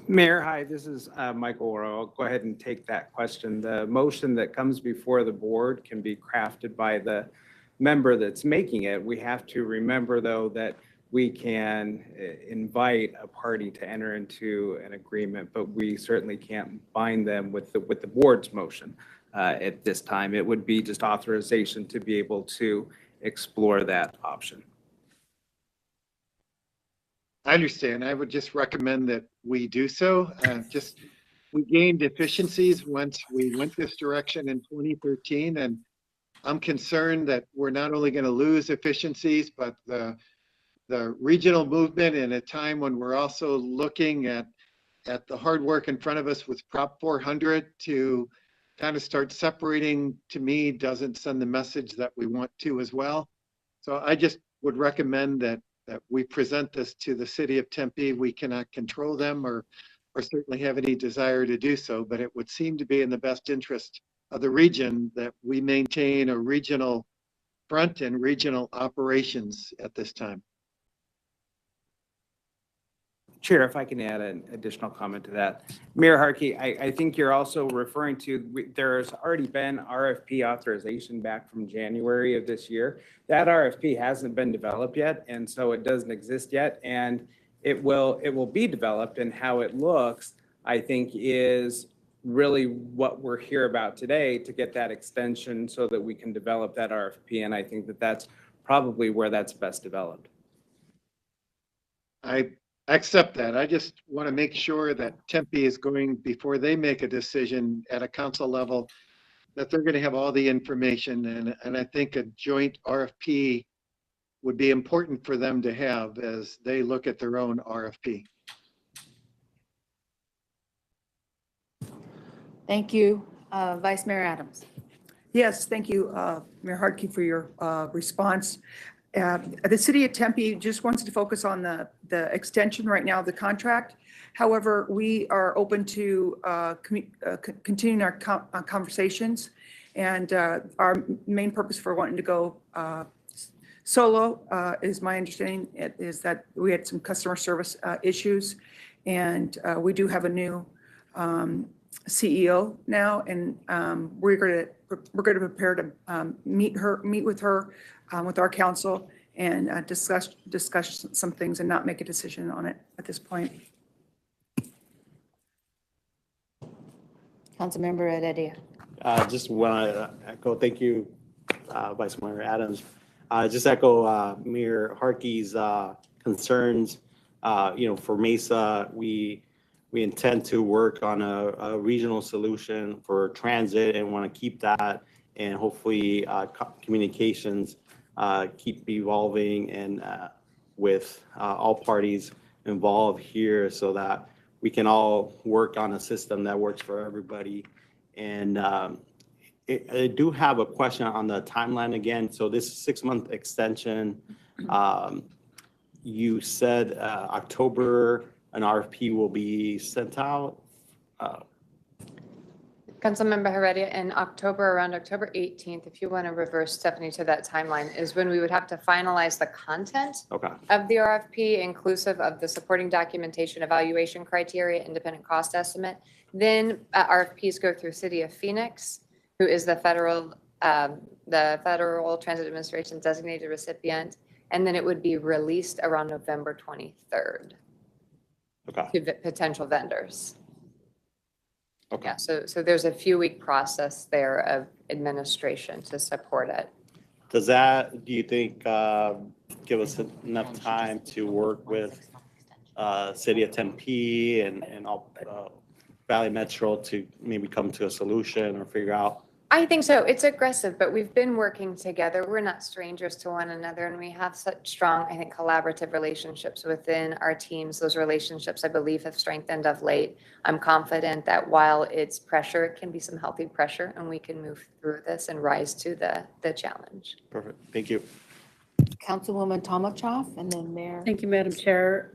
Mayor, hi, this is Michael Oro. I'll go ahead and take that question. The motion that comes before the board can be crafted by the member that's making it. We have to remember, though, that we can invite a party to enter into an agreement, but we certainly can't bind them with the board's motion at this time. It would be just authorization to be able to explore that option.
I understand. I would just recommend that we do so. We gained efficiencies once we went this direction in 2013, and I'm concerned that we're not only going to lose efficiencies, but the regional movement in a time when we're also looking at the hard work in front of us with Prop 400 to kind of start separating, to me, doesn't send the message that we want to as well. So I just would recommend that we present this to the city of Tempe. We cannot control them or certainly have any desire to do so, but it would seem to be in the best interest of the region that we maintain a regional front and regional operations at this time.
Chair, if I can add an additional comment to that. Mayor Harkey, I think you're also referring to, there's already been RFP authorization back from January of this year. That RFP hasn't been developed yet, and so it doesn't exist yet, and it will be developed, and how it looks, I think, is really what we're here about today, to get that extension so that we can develop that RFP, and I think that that's probably where that's best developed.
I accept that. I just want to make sure that Tempe is going, before they make a decision at a council level, that they're going to have all the information. And I think a joint RFP would be important for them to have as they look at their own RFP.
Thank you. Vice Mayor Adams.
Yes, thank you, Mayor Hartke, for your response. The city of Tempe just wants to focus on the extension right now of the contract. However, we are open to continuing our conversations. And our main purpose for wanting to go solo is my understanding is that we had some customer service issues. And we do have a new CEO now, and we're going to prepare to meet with her with our council and discuss some things and not make a decision on it at this point.
Councilmember Heredia.
Just want to echo, thank you, Vice Mayor Adams. Just echo Mayor Harkey's concerns. For Mesa, we intend to work on a regional solution for transit and want to keep that, and hopefully communications keep evolving and with all parties involved here so that we can all work on a system that works for everybody. And I do have a question on the timeline again. So this 6-month extension, you said October, an RFP will be sent out.
Councilmember Heredia, in October, around October 18th, if you want to reverse Stephanie to that timeline, is when we would have to finalize the content of the RFP, inclusive of the supporting documentation, evaluation criteria, independent cost estimate. Then RFPs go through City of Phoenix, who is the Federal Transit Administration designated recipient, and then it would be released around November 23rd to potential vendors. Yeah, so there's a few-week process there of administration to support it.
Does that, do you think, give us enough time to work with City of Tempe and Valley Metro to maybe come to a solution or figure out?
I think so. It's aggressive, but we've been working together. We're not strangers to one another, and we have such strong, I think, collaborative relationships within our teams. Those relationships, I believe, have strengthened of late. I'm confident that while it's pressure, it can be some healthy pressure, and we can move through this and rise to the challenge.
Perfect. Thank you.
Councilwoman Tomachoff, and then Mayor.
Thank you, Madam Chair.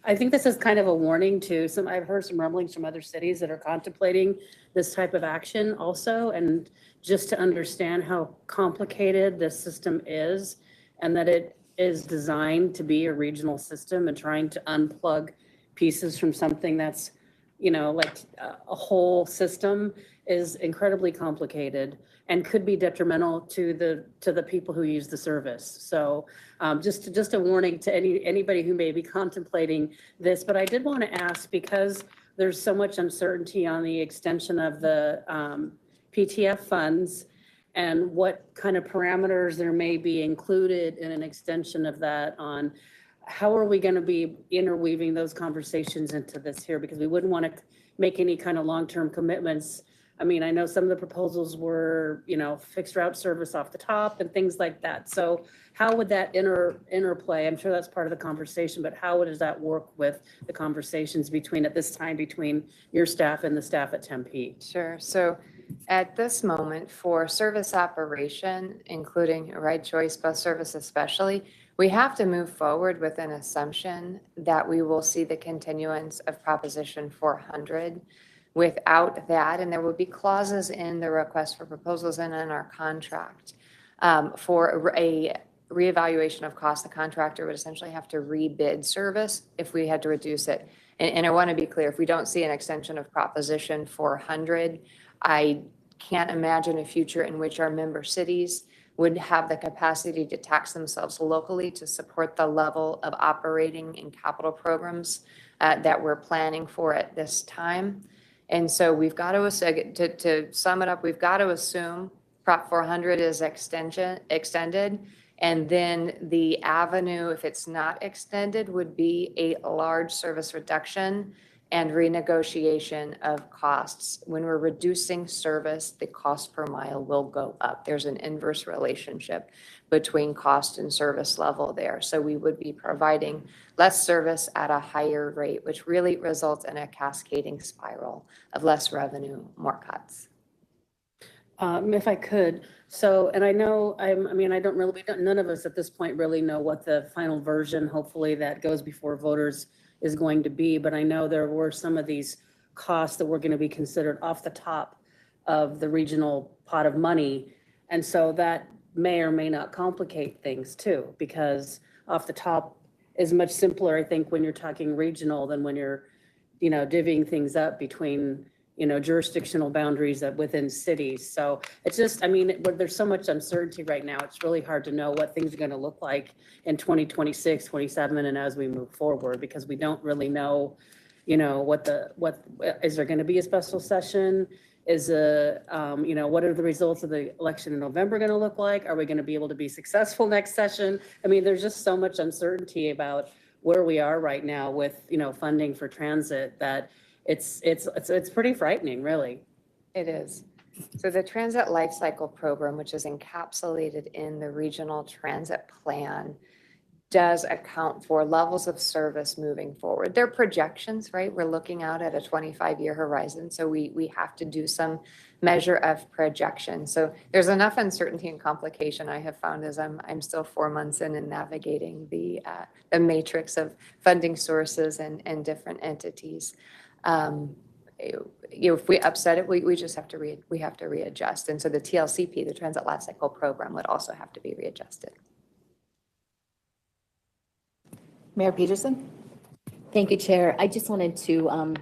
I think this is kind of a warning to some, I've heard some rumblings from other cities that are contemplating this type of action also, and just to understand how complicated this system is and that it is designed to be a regional system, and trying to unplug pieces from something that's, like a whole system is incredibly complicated and could be detrimental to the people who use the service. So just a warning to anybody who may be contemplating this. But I did want to ask, because there's so much uncertainty on the extension of the PTF funds and what kind of parameters there may be included in an extension of that, on how are we going to be interweaving those conversations into this here? Because we wouldn't want to make any kind of long-term commitments I mean, I know some of the proposals were, fixed route service off the top and things like that. So how would that interplay? I'm sure that's part of the conversation, but how does that work with the conversations at this time between your staff and the staff at Tempe?
Sure. So at this moment, for service operation, including ride choice bus service especially, we have to move forward with an assumption that we will see the continuance of Proposition 400. Without that, and there will be clauses in the request for proposals and in our contract for a reevaluation of cost, the contractor would essentially have to rebid service if we had to reduce it. And I want to be clear, if we don't see an extension of Proposition 400, I can't imagine a future in which our member cities would have the capacity to tax themselves locally to support the level of operating and capital programs that we're planning for at this time. And so we've got to sum it up, we've got to assume Prop 400 is extended. And then the avenue, if it's not extended, would be a large service reduction and renegotiation of costs. When we're reducing service, the cost per mile will go up. There's an inverse relationship between cost and service level there. So we would be providing less service at a higher rate, which really results in a cascading spiral of less revenue, more cuts.
If I could, and I know, none of us at this point really know what the final version, hopefully that goes before voters, is going to be, but I know there were some of these costs that were going to be considered off the top of the regional pot of money. And so that may or may not complicate things too, because off the top is much simpler, I think, when you're talking regional than when you're, divvying things up between, jurisdictional boundaries within cities. So it's just, there's so much uncertainty right now. It's really hard to know what things are going to look like in 2026, 27, and as we move forward, because we don't really know, what is there going to be a special session? What are the results of the election in November going to look like? Are we going to be able to be successful next session? There's just so much uncertainty about where we are right now with, funding for transit that it's pretty frightening, really.
It is. So the Transit Life Cycle Program, which is encapsulated in the Regional Transit Plan, does account for levels of service moving forward. They're projections, right? We're looking out at a 25-year horizon, so we have to do some measure of projection. So there's enough uncertainty and complication I have found as I'm still 4 months in and navigating the matrix of funding sources and different entities. If we upset it, we just have to readjust. And so the TLCP, the Transit Life Cycle Program, would also have to be readjusted.
Mayor Peterson? Thank you, Chair. I just wanted to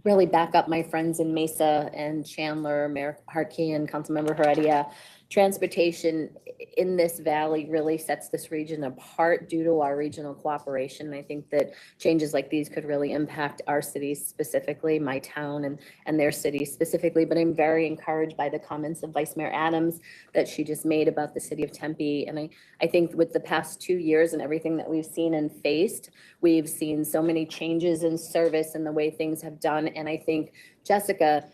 really back up my friends in Mesa and Chandler, Mayor Harkey and Councilmember Heredia. Transportation in this valley really sets this region apart due to our regional cooperation. And I think that changes like these could really impact our cities specifically, my town and their cities specifically. But I'm very encouraged by the comments of Vice Mayor Adams that she just made about the city of Tempe. And I think with the past 2 years and everything that we've seen and faced, we've seen so many changes in service and the way things have done. And I think, Jessica,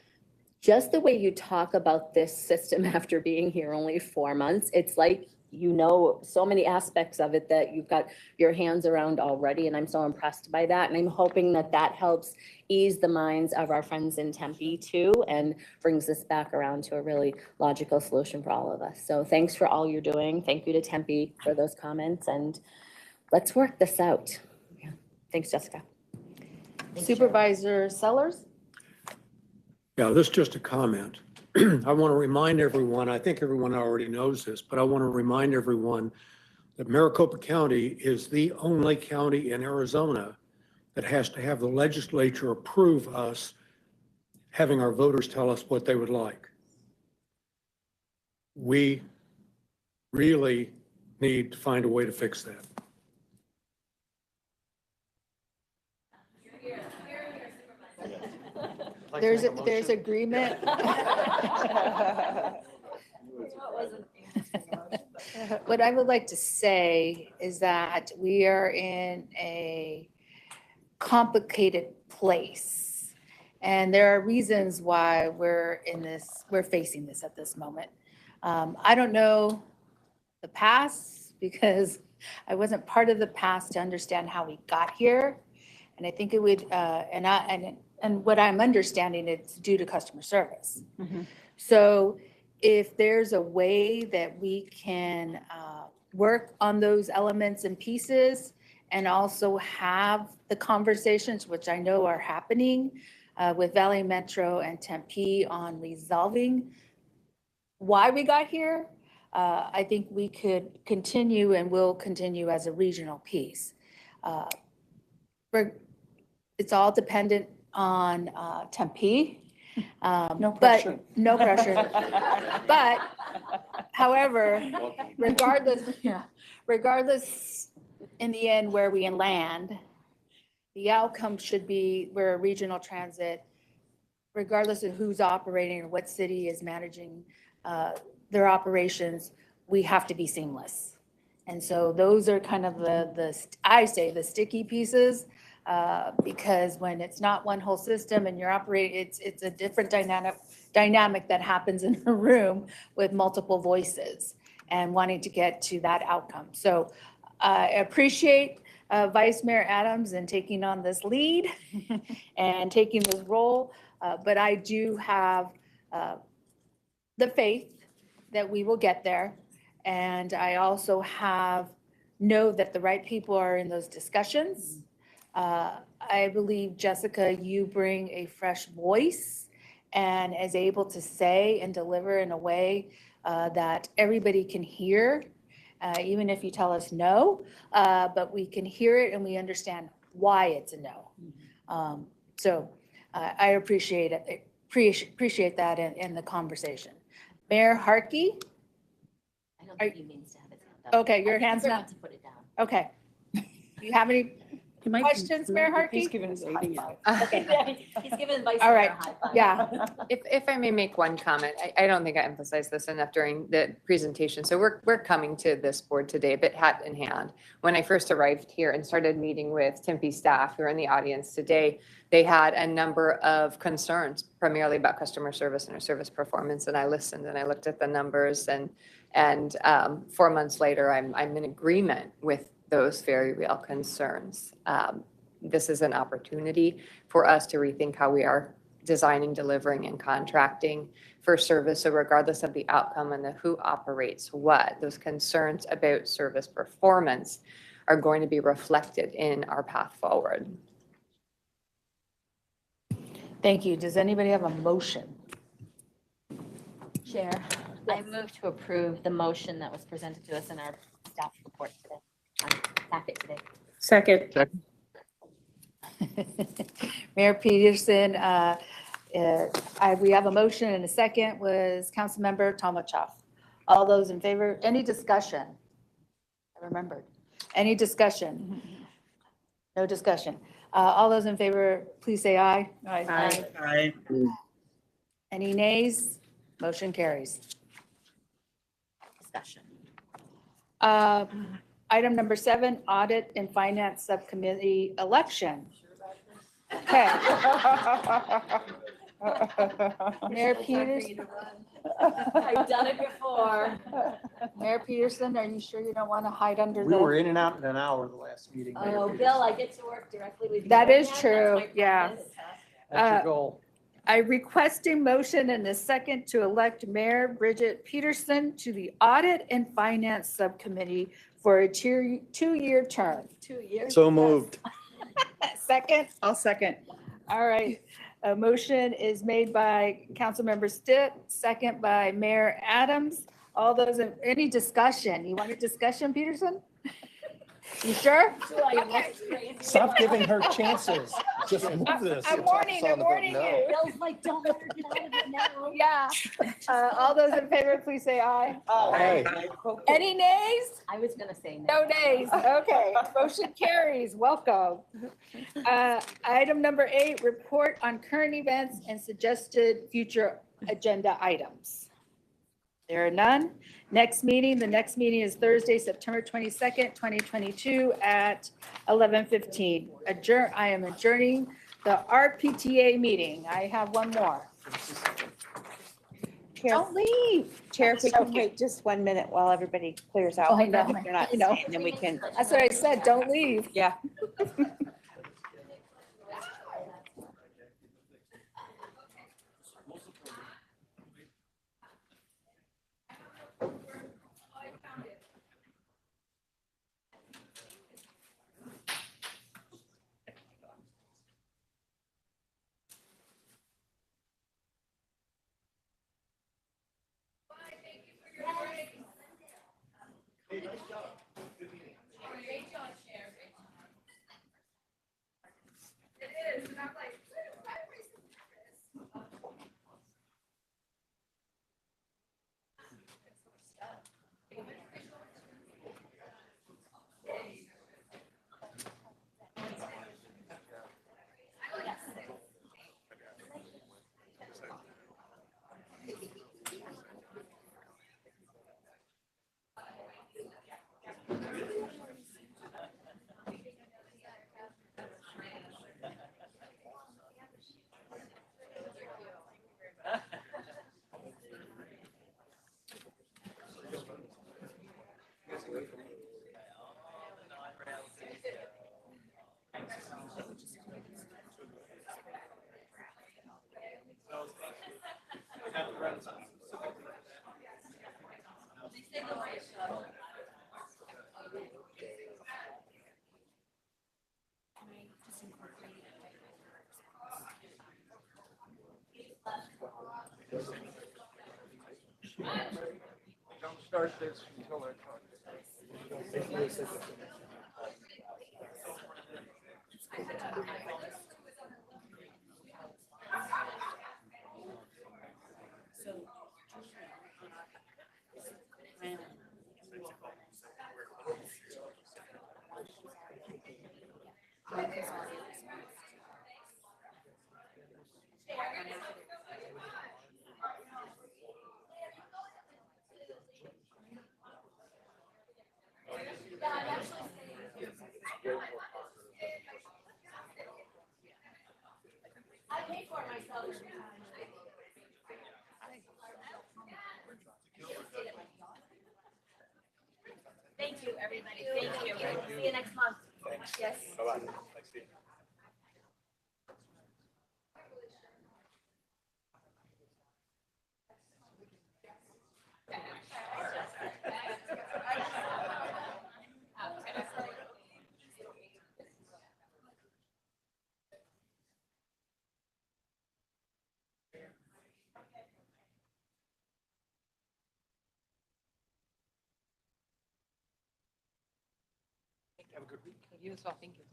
just the way you talk about this system after being here only 4 months, it's like, so many aspects of it that you've got your hands around already. And I'm so impressed by that. And I'm hoping that that helps ease the minds of our friends in Tempe too, and brings us back around to a really logical solution for all of us. So thanks for all you're doing. Thank you to Tempe for those comments, and let's work this out. Yeah. Thanks, Jessica.
Supervisor Sellers?
Yeah, this is just a comment. I want to remind everyone, I think everyone already knows this, but I want to remind everyone that Maricopa County is the only county in Arizona that has to have the legislature approve us having our voters tell us what they would like. We really need to find a way to fix that.
There's agreement. What I would like to say is that we are in a complicated place. And there are reasons why we're facing this at this moment. I don't know the past because I wasn't part of the past to understand how we got here. And I think it would, and what I'm understanding, it's due to customer service. So if there's a way that we can work on those elements and pieces and also have the conversations, which I know are happening with Valley Metro and Tempe on resolving why we got here, I think we could continue and will continue as a regional piece. It's all dependent on Tempe.
No pressure.
No pressure. But however, regardless in the end where we land, the outcome should be we're a regional transit, regardless of who's operating or what city is managing their operations, we have to be seamless. And so those are kind of the sticky pieces, because when it's not one whole system and you're operating, it's a different dynamic that happens in a room with multiple voices and wanting to get to that outcome. So I appreciate Vice Mayor Adams and taking on this lead and taking this role, but I do have the faith that we will get there. And I also know that the right people are in those discussions. I believe, Jessica, you bring a fresh voice and is able to say and deliver in a way that everybody can hear, even if you tell us no, but we can hear it and we understand why it's a no. So I appreciate it. Appreciate that in the conversation. Mayor Harkey?
I don't think he means to have his hand up.
Okay, your hand's
prefer
not.
to put it down.
Okay. Do you have any questions, Mayor Harkey?
He's giving us a high five.
Okay, he's giving Vice
All
Mayor
right,
a high five.
yeah.
If I may make one comment, I don't think I emphasized this enough during the presentation. So we're coming to this board today a bit hat in hand. When I first arrived here and started meeting with Tempe staff who are in the audience today, they had a number of concerns, primarily about customer service and our service performance. And I listened and I looked at the numbers, and 4 months later, I'm in agreement with those very real concerns. This is an opportunity for us to rethink how we are designing, delivering, and contracting for service. So regardless of the outcome and the who operates what, those concerns about service performance are going to be reflected in our path forward.
Thank you. Does anybody have a motion?
Chair, I move to approve the motion that was presented to us in our staff report today, packet today.
Second.
Mayor Peterson, we have a motion and a second was Councilmember Tomachoff. All those in favor, any discussion? I remembered. Any discussion? No discussion. All those in favor, please say aye.
Aye.
Aye.
Any nays? Motion carries.
Discussion.
Item number 7, Audit and Finance Subcommittee election. Okay. Mayor Peterson.
I've done it before.
Mayor Peterson, are you sure you don't want to hide under
We were
the?
in and out in an hour the last meeting. Mayor
Oh,
Peterson.
Bill, I get to work directly with you.
That is
That's
true,
my
yeah.
promise.
That's your
uh,
goal.
I request a motion and a second to elect Mayor Bridget Peterson to the Audit and Finance Subcommittee for a 2-year term. 2 years?
So moved.
Second?
I'll second.
All right. A motion is made by Councilmember Stitt, second by Mayor Adams. All those, any discussion? You want a discussion, Peterson? You sure?
Do I look crazy?
Stop giving her chances. Just move this.
I'm warning you.
Bill's like, don't let her get out of it now.
Yeah. All those in favor, please say aye.
Aye.
Any nays?
I was gonna say no.
No nays. Okay. Motion carries. Welcome. Item number 8, report on current events and suggested future agenda items. There are none. The next meeting is Thursday, September 22nd, 2022 at 11:15. I am adjourning the RPTA meeting. I have one more.
Chair,
Don't leave.
Chair, if we can wait just 1 minute while everybody clears out.
Oh, I know,
If they're not
I know.
staying, then we can.
That's what I said, don't leave.
Yeah.
Don't start this until I talk.
Thank you, everybody. Thank you. See you next month. Yes.
Bye-bye. Thanks, Steve.
Have a good week. You as well, thank you.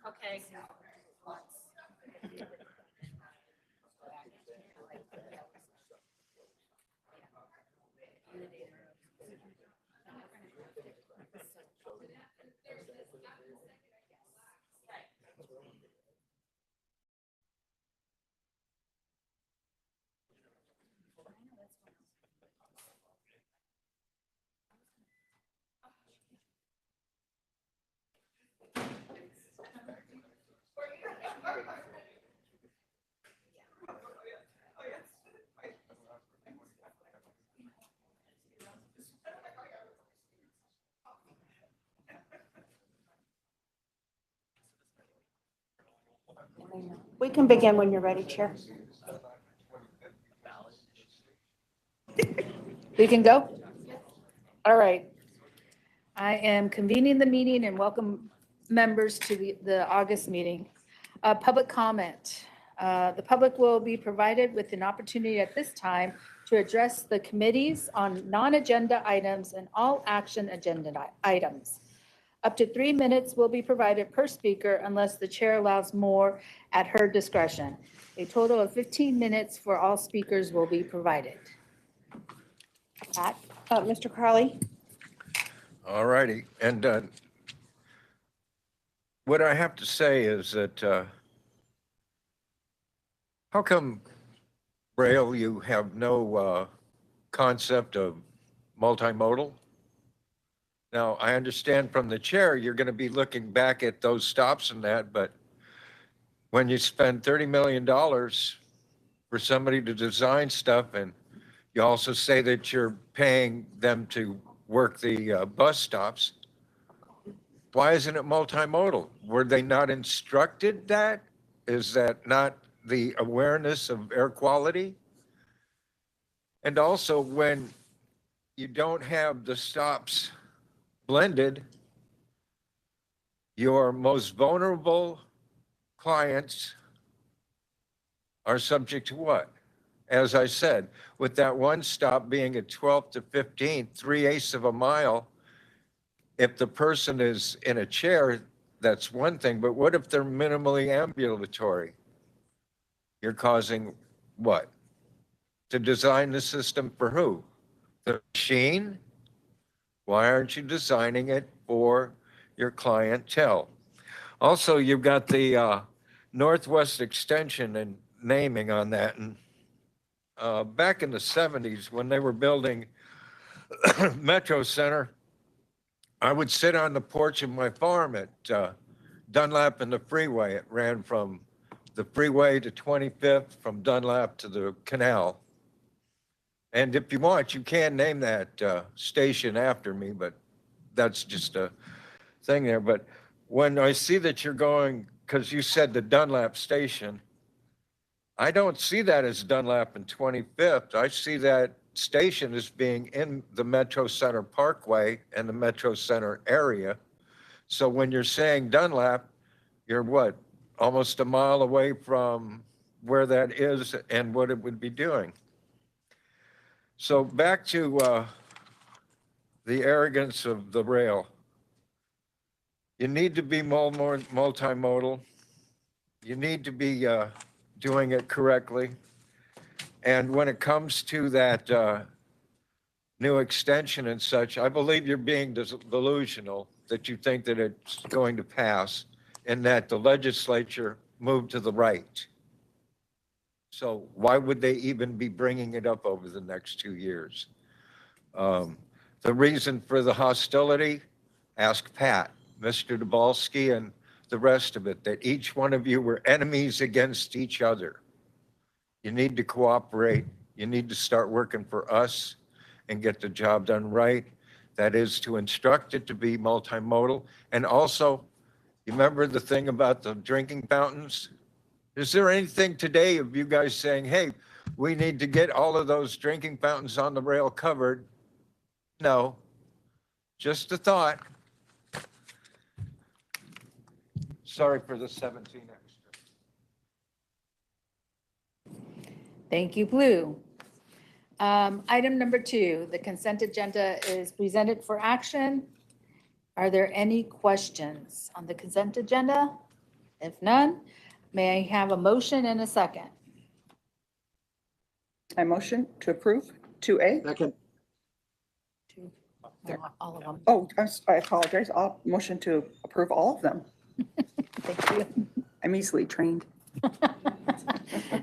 Okay.
We can begin when you're ready, Chair.
We can go? All right. I am convening the meeting and welcome members to the August meeting. Public comment. The public will be provided with an opportunity at this time to address the committees on non-agenda items and all action agenda items. Up to 3 minutes will be provided per speaker unless the chair allows more at her discretion. A total of 15 minutes for all speakers will be provided. Pat?
Mr. Crowley?
All righty. And what I have to say is that how come, Braille, you have no concept of multimodal? Now, I understand from the chair, you're going to be looking back at those stops and that, but when you spend $30 million for somebody to design stuff, and you also say that you're paying them to work the bus stops, why isn't it multimodal? Were they not instructed that? Is that not the awareness of air quality? And also, when you don't have the stops blended, your most vulnerable clients are subject to what? As I said, with that one stop being at 12th to 15th, 3/8 of a mile, if the person is in a chair, that's one thing, but what if they're minimally ambulatory? You're causing what? To design the system for who? The machine? Why aren't you designing it for your clientele? Also, you've got the Northwest Extension and naming on that. And back in the 70s, when they were building Metro Center, I would sit on the porch of my farm at Dunlap and the freeway. It ran from the freeway to 25th, from Dunlap to the canal. And if you want, you can name that station after me, but that's just a thing there. But when I see that you're going, because you said the Dunlap station, I don't see that as Dunlap and 25th. I see that station as being in the Metro Center Parkway and the Metro Center area. So when you're saying Dunlap, you're what, almost a mile away from where that is and what it would be doing. So back to the arrogance of the rail. You need to be more multimodal. You need to be doing it correctly. And when it comes to that new extension and such, I believe you're being delusional that you think that it's going to pass and that the legislature moved to the right. So why would they even be bringing it up over the next 2 years? The reason for the hostility, ask Pat, Mr. Dabalski, and the rest of it, that each one of you were enemies against each other. You need to cooperate. You need to start working for us and get the job done right. That is to instruct it to be multimodal. And also, you remember the thing about the drinking fountains? Is there anything today of you guys saying, hey, we need to get all of those drinking fountains on the rail covered? No, just a thought. Sorry for the 17 extra.
Thank you, Blue. Item number 2, the consent agenda is presented for action. Are there any questions on the consent agenda? If none, may I have a motion and a second?
I motion to approve 2A.
Second.
All of them.
Oh, I apologize. I'll motion to approve all of them.
Thank you.
I'm easily trained.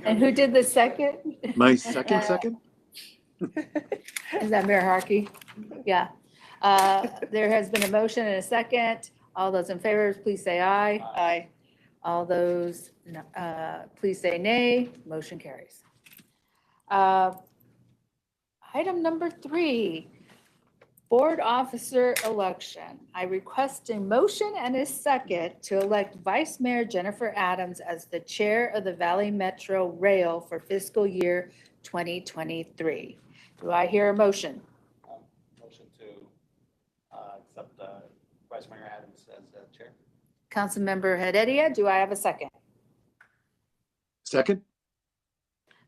And who did the second?
My second?
Is that Mayor Harkey? Yeah. There has been a motion and a second. All those in favor, please say aye.
Aye.
All those, please say nay. Motion carries. Item number 3, board officer election. I request a motion and a second to elect Vice Mayor Jennifer Adams as the chair of the Valley Metro Rail for fiscal year 2023. Do I hear a motion?
Motion to accept Vice Mayor Adams as chair.
Councilmember Heredia, do I have a second?
Second?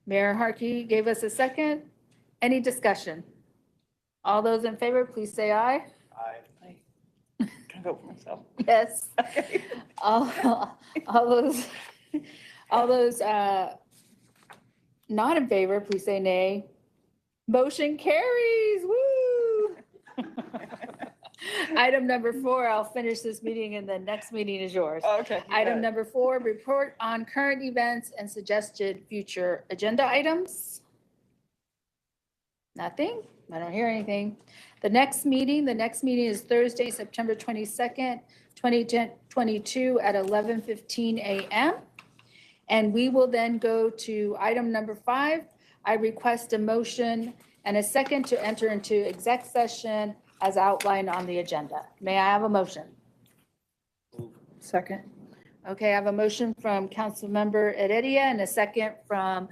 Mayor Harkey gave us a second. Any discussion? All those in favor, please say aye.
Can I vote for myself?
Yes. All those not in favor, please say nay. Motion carries, woo! Item number 4, I'll finish this meeting and the next meeting is yours.
Okay.
Item number 4, report on current events and suggested future agenda items. Nothing? I don't hear anything. The next meeting is Thursday, September 22nd, 2022 at 11:15 a.m. And we will then go to item number 5. I request a motion and a second to enter into exec session as outlined on the agenda. May I have a motion?
Second.
Okay, I have a motion from Councilmember Heredia and a second from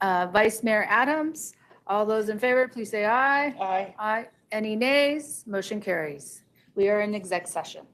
Vice Mayor Adams. All those in favor, please say aye.
Aye.
Aye. Any nays? Motion carries. We are in exec session.